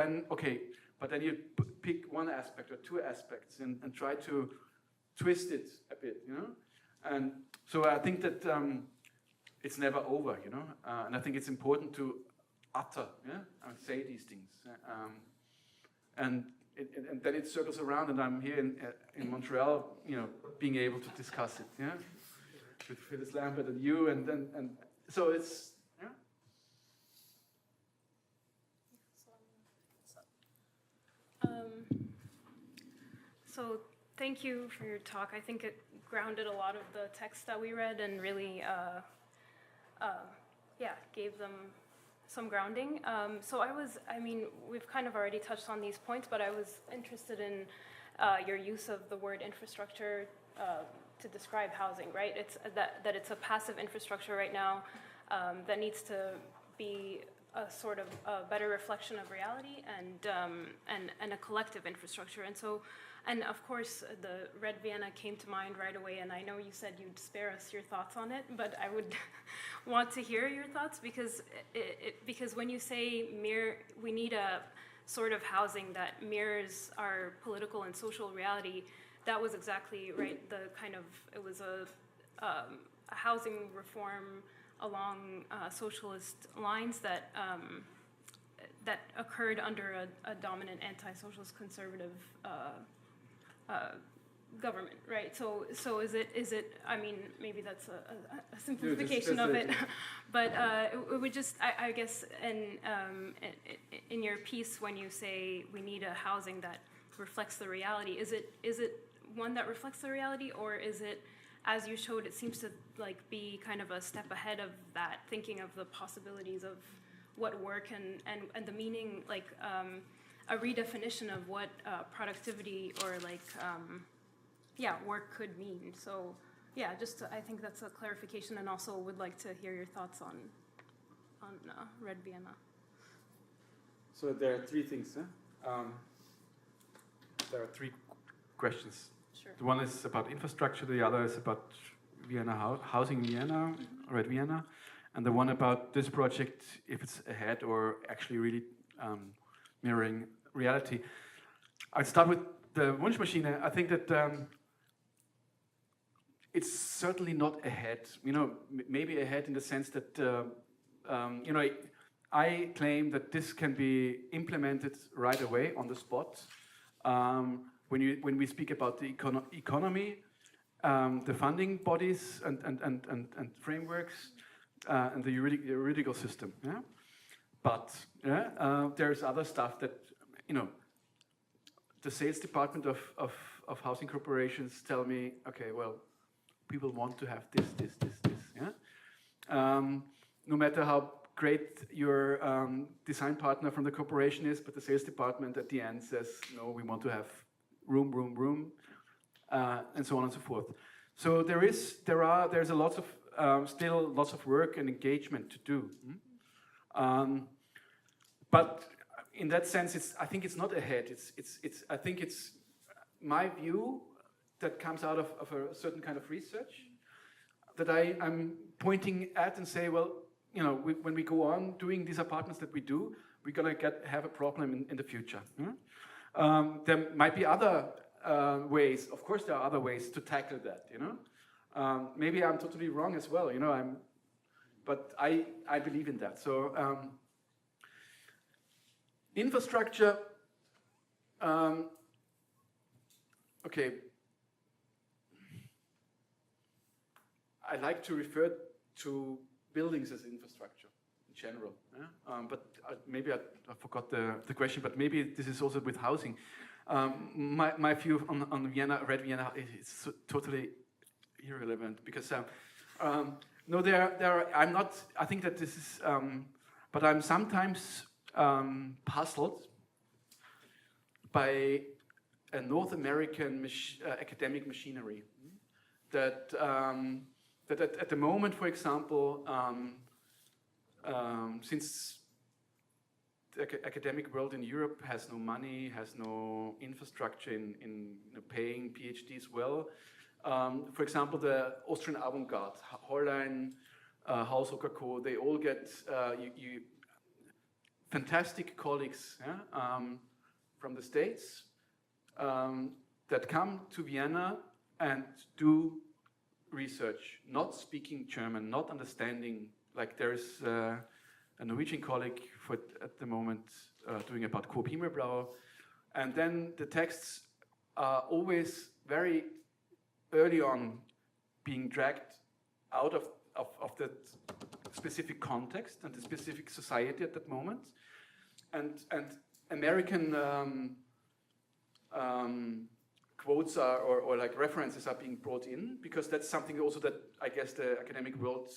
then you pick one aspect or two aspects and try to twist it a bit, And so I think that it's never over, And I think it's important to utter, yeah, I would say these things, and then it circles around, and I'm here in Montreal, you know, being able to discuss it, yeah, with Phyllis Lambert and you, and so it's, yeah. So thank you for your talk. I think it grounded a lot of the text that we read and really, gave them some grounding. So I mean, we've kind of already touched on these points, but I was interested in your use of the word infrastructure to describe housing, right? It's that it's a passive infrastructure right now that needs to be a sort of a better reflection of reality and a collective infrastructure. And so, and of course, the Red Vienna came to mind right away, and I know you said you'd spare us your thoughts on it, but I would want to hear your thoughts because because when you say we need a sort of housing that mirrors our political and social reality, that was exactly right. It was a housing reform along socialist lines that that occurred under a dominant anti-socialist conservative government, right? So is it? I mean, maybe that's a simplification of it, but it would just, I guess, in your piece when you say we need a housing that reflects the reality, is it one that reflects the reality, or is it, as you showed, it seems to like be kind of a step ahead of that, thinking of the possibilities of what work and the meaning, like a redefinition of what productivity or like work could mean. So I think that's a clarification, and also would like to hear your thoughts on Red Vienna. So there are three things. There are three questions. Sure. The one is about infrastructure, the other is about Vienna housing Vienna, Red Vienna, and the one about this project, if it's ahead or actually really mirroring reality. I'd start with the Wunschmaschine. I think that it's certainly not ahead. You know, maybe ahead in the sense that you know, I claim that this can be implemented right away on the spot. When we speak about the economy, the funding bodies and frameworks, and the juridical system. Yeah? But there's other stuff that, you know, the sales department of housing corporations tell me, okay, well, people want to have this, yeah? No matter how great your design partner from the corporation is, but the sales department at the end says, no, we want to have room, and so on and so forth. So there's a lot of still lots of work and engagement to do. But in that sense, I think it's not ahead. I think it's my view that comes out of a certain kind of research that I'm pointing at and say, well, you know, when we go on doing these apartments that we do, we're gonna have a problem in the future. There might be other ways. Of course, there are other ways to tackle that. You know, maybe I'm totally wrong as well. You know, but I believe in that. So infrastructure. Okay. I like to refer to buildings as infrastructure in general. Yeah? But maybe I forgot the question, but maybe this is also with housing. My view on Vienna, Red Vienna, is totally irrelevant because no, I'm not. I think that this is, but I'm sometimes puzzled by a North American academic machinery that at the moment, for example, since the academic world in Europe has no money, has no infrastructure in paying PhDs well. For example, the Austrian avant-garde, Hollein, Haushocker Co., they all get fantastic colleagues from the States that come to Vienna and do research, not speaking German, not understanding, like there's a Norwegian colleague at the moment doing about Coop Himmelblau. And then the texts are always very early on being dragged out of that specific context and the specific society at that moment. And American quotes or like references are being brought in, because that's something also that I guess the academic world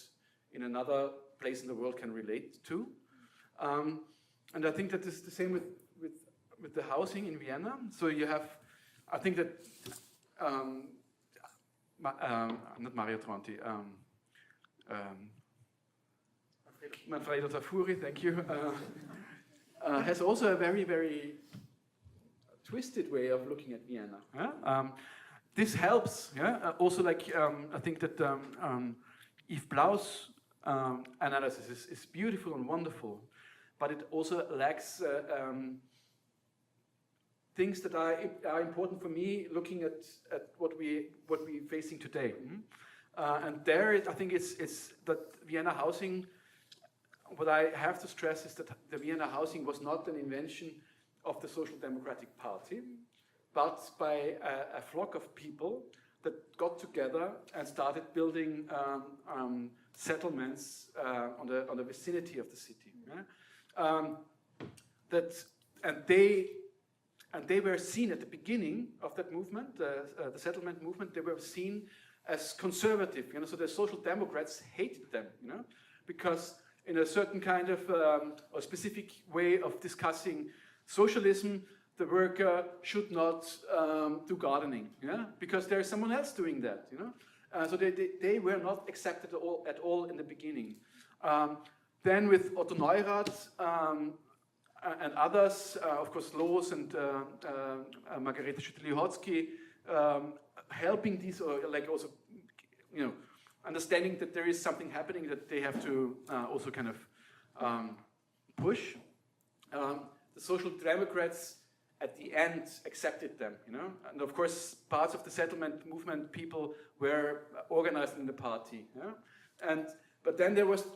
in another place in the world can relate to. And I think that is the same with the housing in Vienna. So you have, I think that, not Mario Tronti, Manfredo Tafuri, thank you, has also a very, very twisted way of looking at Vienna. Yeah? This helps, yeah? Also, like, I think that Yves Blau's analysis is beautiful and wonderful, but it also lacks things that are important for me, looking at what we're facing today. And there, I think it's that Vienna housing. What I have to stress is that the Vienna housing was not an invention of the Social Democratic Party, but by a flock of people that got together and started building settlements on the vicinity of the city. Yeah? And they were seen at the beginning of that movement, the settlement movement. They were seen as conservative. You know, so the Social Democrats hated them. You know, because in a certain kind of or specific way of discussing socialism, the worker should not do gardening, yeah, because there's someone else doing that, you know. So they were not accepted at all in the beginning. Then with Otto Neurath and others, of course, Loos and Margarete Schütte-Lihotzky, helping these, or like also, you know, understanding that there is something happening that they have to also kind of push. The Social Democrats at the end accepted them, you know, and of course parts of the settlement movement people were organized in the party, yeah? But then there was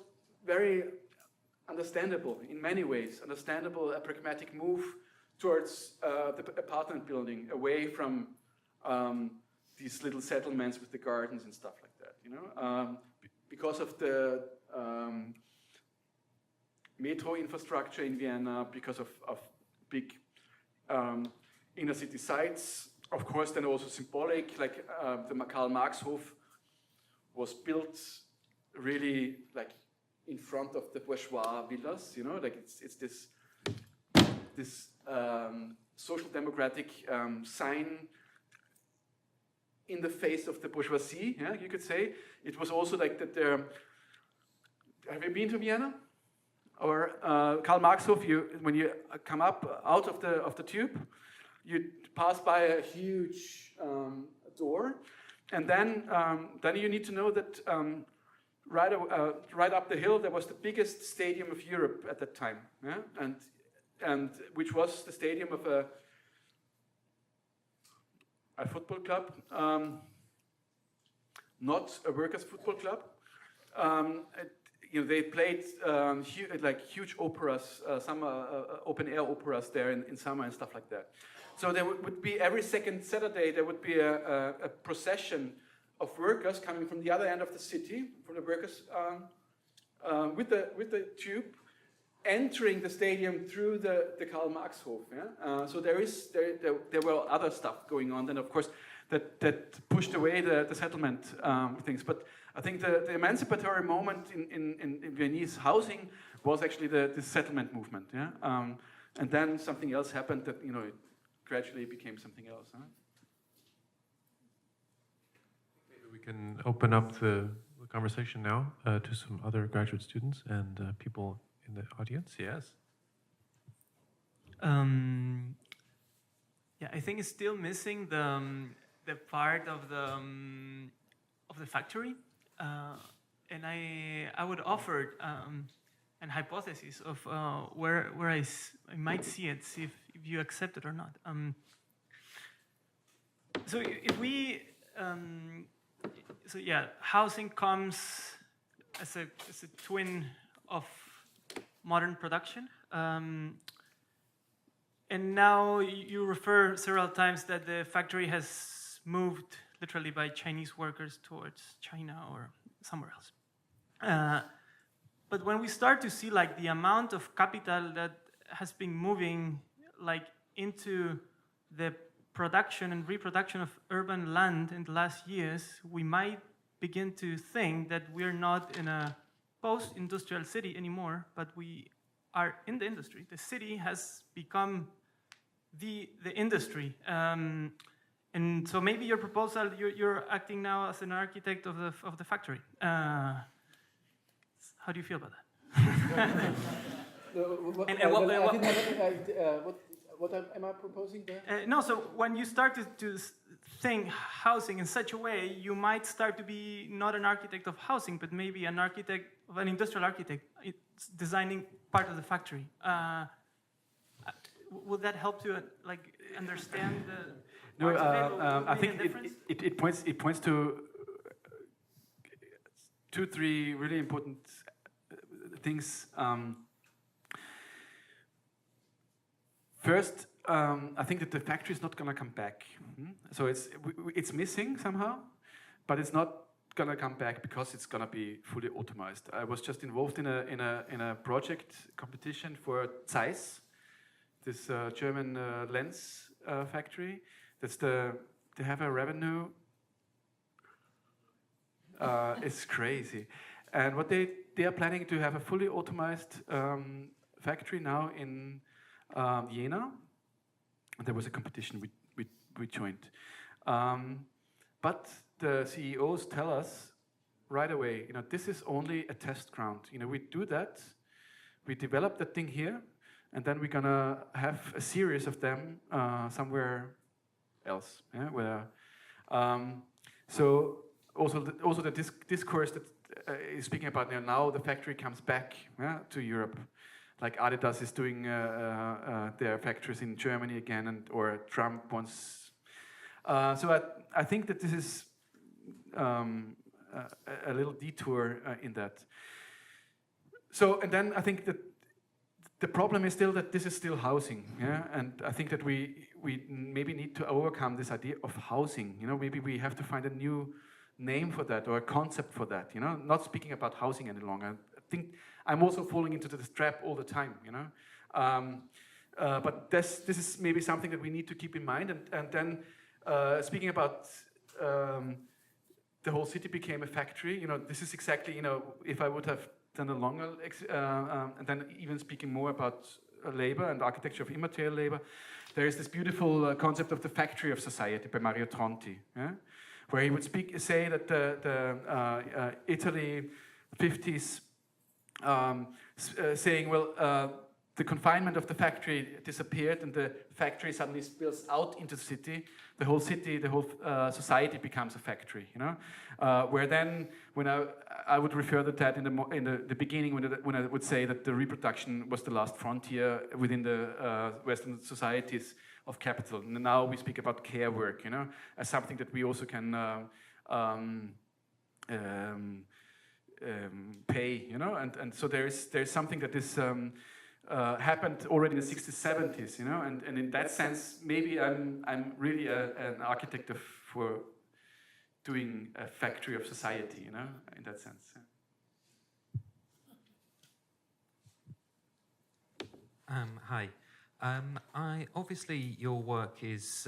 very understandable, in many ways, a pragmatic move towards the apartment building, away from these little settlements with the gardens and stuff like that, you know, because of the metro infrastructure in Vienna, because of big inner city sites. Of course, then also symbolic, like the Karl Marx Hof was built really like in front of the bourgeois villas, you know, like it's this social democratic sign in the face of the bourgeoisie, yeah, you could say. It was also like that there. Have you been to Vienna? Or Karl Marx Hof, when you come up out of the tube, you pass by a huge door, and then you need to know that right up the hill there was the biggest stadium of Europe at that time, yeah? and which was the stadium of a football club, not a workers' football club. You know, they played huge operas, some open-air operas there in summer and stuff like that. So there would be every second Saturday there would be a procession of workers coming from the other end of the city, from the workers with the tube, entering the stadium through the Karl Marx Hof. Yeah? So there were other stuff going on. Then of course that pushed away the settlement things, but. I think the emancipatory moment in Viennese housing was actually the settlement movement, yeah? And then something else happened that, you know, it gradually became something else. Huh? Maybe we can open up the conversation now to some other graduate students and people in the audience. Yes. Yeah, I think it's still missing the part of the factory. And I would offer an hypothesis of where I might see it, see if you accept it or not. So if we, so yeah, housing comes as a twin of modern production. And now you refer several times that the factory has moved literally by Chinese workers towards China or somewhere else. But when we start to see like the amount of capital that has been moving like into the production and reproduction of urban land in the last years, we might begin to think that we're not in a post-industrial city anymore, but we are in the industry. The city has become the industry. And so maybe your proposal, you're acting now as an architect of the factory. How do you feel about that? What am I proposing there? No, so when you start to think housing in such a way, you might start to be not an architect of housing, but maybe an architect of an industrial architect designing part of the factory. Would that help to like understand the? No, I think it points to 2, 3 really important things. First, I think that the factory is not going to come back. So it's missing somehow, but it's not going to come back because it's going to be fully automized. I was just involved in a project competition for Zeiss, this German lens factory. They have a revenue. It's crazy, and what they are planning to have a fully automized factory now in Vienna. And there was a competition we joined, but the CEOs tell us right away, this is only a test ground. We do that, we develop that thing here, and then we're gonna have a series of them somewhere else. Yeah, where so also the discourse that is speaking about now the factory comes back to Europe, like Adidas is doing their factories in Germany again, or Trump wants. So I think that this is a little detour in that. So, and then I think that the problem is still that this is still housing, and I think that we maybe need to overcome this idea of housing. Maybe we have to find a new name for that or a concept for that. Not speaking about housing any longer. I think I'm also falling into this trap all the time. But this is maybe something that we need to keep in mind. And then speaking about the whole city became a factory. This is exactly if I would have done a longer, and then even speaking more about labor and architecture of immaterial labor, there is this beautiful concept of the factory of society by Mario Tronti, where he would say that the Italy 50s, saying, well, the confinement of the factory disappeared and the factory suddenly spills out into the city. The whole city, the whole society becomes a factory, where then, when I would refer to that in the beginning, when I would say that the reproduction was the last frontier within the Western societies of capital. And now we speak about care work, as something that we also can pay, and so there's something that is happened already in the 60s, 70s, and in that sense, maybe I'm really an architect for doing a factory of society, in that sense. Hi. Obviously, your work is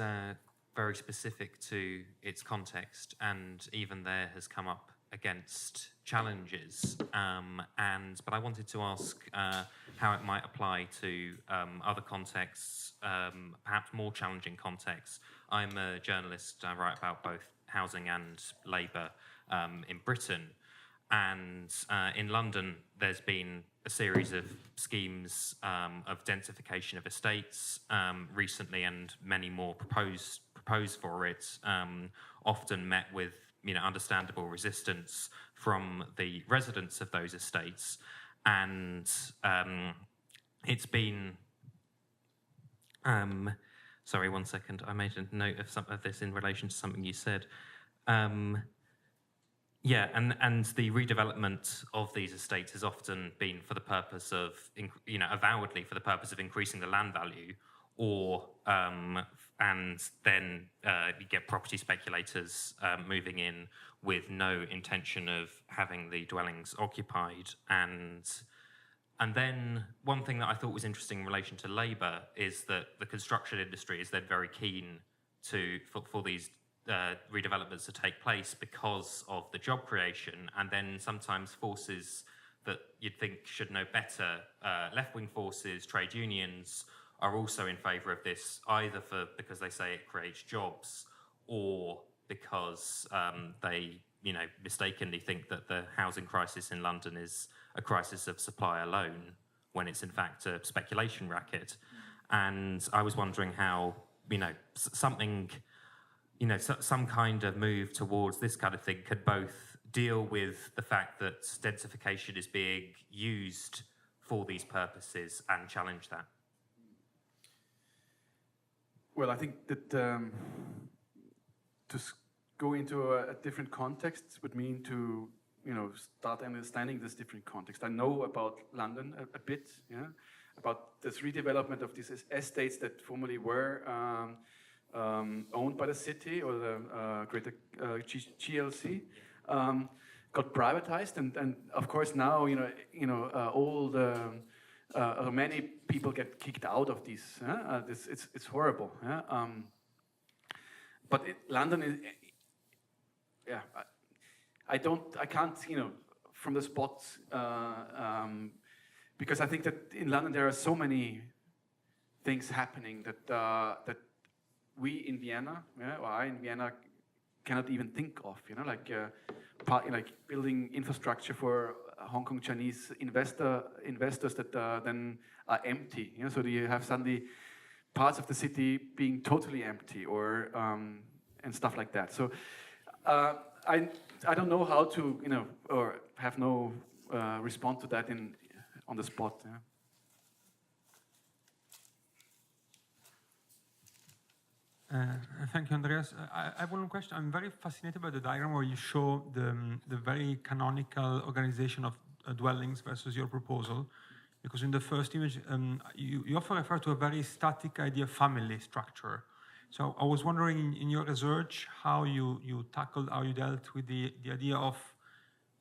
very specific to its context, and even there has come up against challenges. But I wanted to ask how it might apply to other contexts, perhaps more challenging contexts. I'm a journalist. I write about both housing and labour in Britain. And in London, there's been a series of schemes of densification of estates recently, and many more proposed for it, often met with understandable resistance from the residents of those estates. And it's been... sorry, one second. I made a note of some of this in relation to something you said. Yeah, and the redevelopment of these estates has often been for the purpose of, avowedly for the purpose of increasing the land value, or and then you get property speculators moving in with no intention of having the dwellings occupied. And then one thing that I thought was interesting in relation to labour is that the construction industry is then very keen for these redevelopments to take place because of the job creation, and then sometimes forces that you'd think should know better, left-wing forces, trade unions, are also in favour of this, either because they say it creates jobs, or because they mistakenly think that the housing crisis in London is a crisis of supply alone, when it's in fact a speculation racket. And I was wondering how some kind of move towards this kind of thing could both deal with the fact that densification is being used for these purposes and challenge that. Well, I think that to go into a different context would mean to start understanding this different context. I know about London a bit, about this redevelopment of these estates that formerly were owned by the city or the greater GLC, got privatized, and of course now all the many people get kicked out of these. It's horrible. But London is, I can't from the spot because I think that in London there are so many things happening that we in Vienna, or I in Vienna, cannot even think of. Like building infrastructure for Hong Kong Chinese investors that then are empty. So you have suddenly parts of the city being totally empty, or and stuff like that. So I don't know how to or have no response to that on the spot. Yeah. Thank you, Andreas. I have one question. I'm very fascinated by the diagram where you show the very canonical organization of dwellings versus your proposal, because in the first image, you often refer to a very static idea of family structure. So I was wondering in your research how you dealt with the idea of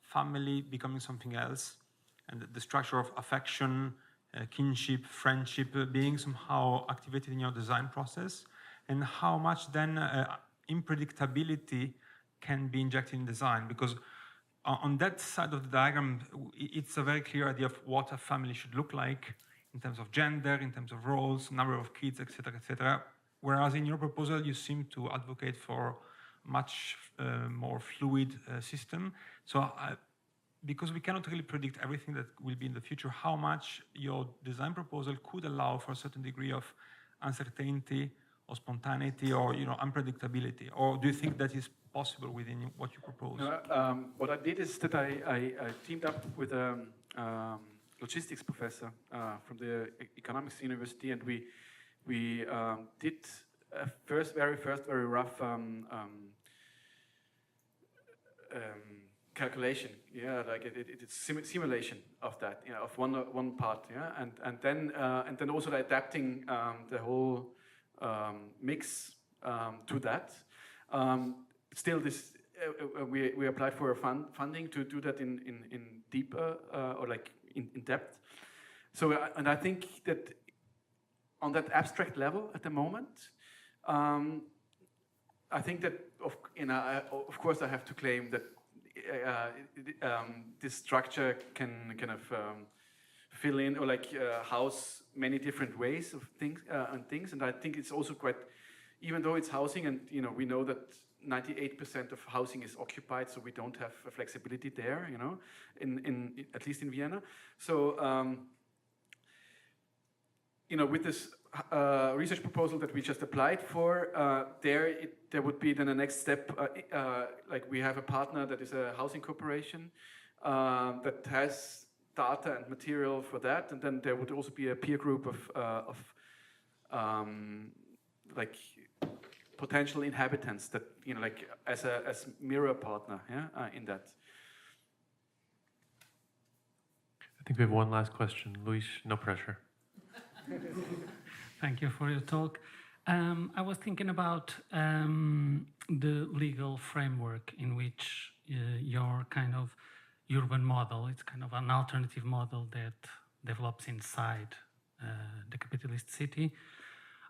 family becoming something else, and the structure of affection, kinship, friendship being somehow activated in your design process, and how much then unpredictability can be injected in design. Because on that side of the diagram, it's a very clear idea of what a family should look like in terms of gender, in terms of roles, number of kids, etc., etc. Whereas in your proposal, you seem to advocate for much more fluid system. So because we cannot really predict everything that will be in the future, how much your design proposal could allow for a certain degree of uncertainty or spontaneity or unpredictability? Or do you think that is possible within what you propose? What I did is that I teamed up with a logistics professor from the economics university, and we did a very rough calculation, it's simulation of that, of one part, and then also adapting the whole mix to that. Still, we applied for funding to do that in deeper or like in depth. So, and I think that on that abstract level at the moment, I think that of course I have to claim that this structure can kind of fill in or like house many different ways of things and I think it's also quite, even though it's housing, and we know that 98% of housing is occupied, so we don't have flexibility there, in at least in Vienna. So with this research proposal that we just applied for, there would be then a next step. Like we have a partner that is a housing corporation that has data and material for that, and then there would also be a peer group of like potential inhabitants that, like as mirror partner, in that. I think we have one last question. Luis, no pressure. Thank you for your talk. I was thinking about the legal framework in which your kind of urban model, it's kind of an alternative model that develops inside the capitalist city.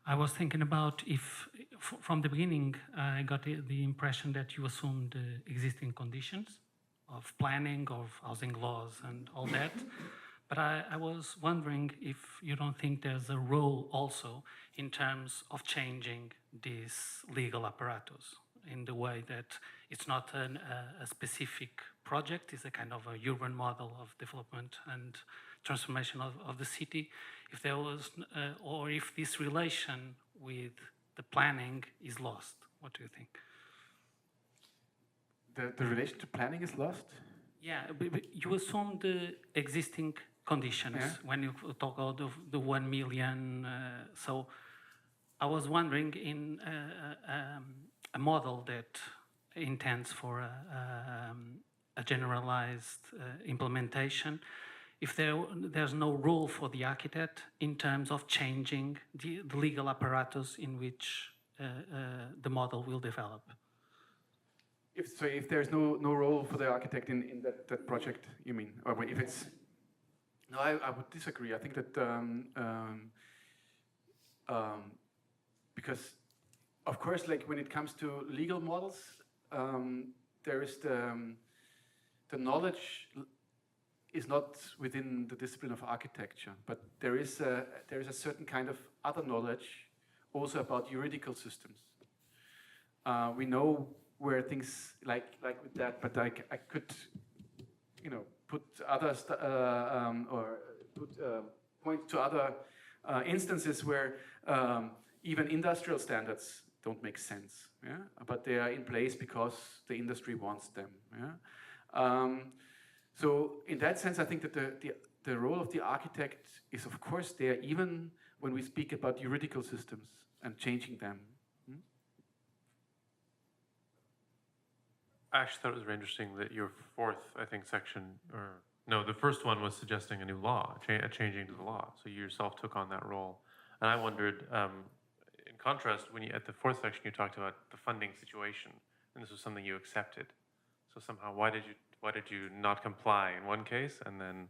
I was thinking about if, from the beginning, I got the impression that you assumed the existing conditions of planning, of housing laws and all that. But I was wondering if you don't think there's a role also in terms of changing this legal apparatus in the way that it's not a specific project, it's a kind of a urban model of development and transformation of the city. If there was, or if this relation with the planning is lost, what do you think? The relation to planning is lost? Yeah, you assume the existing conditions when you talk about the 1 million. So I was wondering in a model that intends for a generalized implementation, if there's no role for the architect in terms of changing the legal apparatus in which the model will develop. If there's no role for the architect in that project, you mean? Or if it's... No, I would disagree. I think that because, of course, like when it comes to legal models, there is the knowledge is not within the discipline of architecture, but there is a certain kind of other knowledge also about juridical systems. We know where things like with that, but I could, put others or point to other instances where even industrial standards don't make sense, but they are in place because the industry wants them. So in that sense, I think that the role of the architect is, of course, there even when we speak about juridical systems and changing them. I actually thought it was very interesting that your fourth, I think, section, or no, the first one was suggesting a new law, a changing to the law. So you yourself took on that role. And I wondered, in contrast, when at the fourth section, you talked about the funding situation, and this was something you accepted. So somehow, why did you not comply in one case, and then?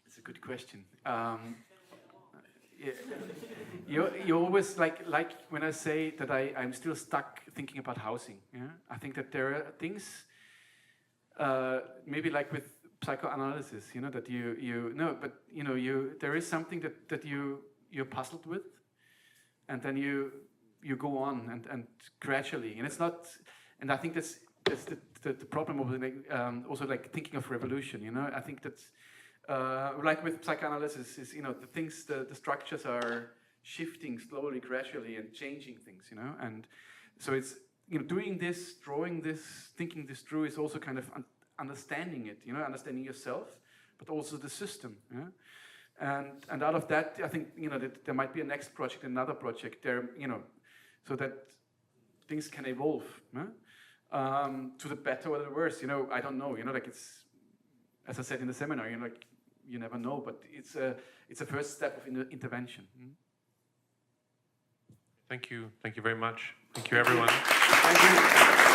It's a good question. You always like when I say that I'm still stuck thinking about housing. I think that there are things, maybe like with psychoanalysis, that there is something that you're puzzled with, and then you go on and gradually, and it's not, and I think that's the problem of also like thinking of revolution. I think that's. Like with psychoanalysis, is the things, the structures are shifting slowly, gradually, and changing things, and so it's doing this, drawing this, thinking this through is also kind of understanding it, understanding yourself, but also the system, and out of that, I think that there might be a next project, another project there, so that things can evolve to the better or the worse. I don't know. Like it's, as I said in the seminar, like. You never know, but it's a first step of intervention. Thank you very much. Thank you, everyone. Thank you.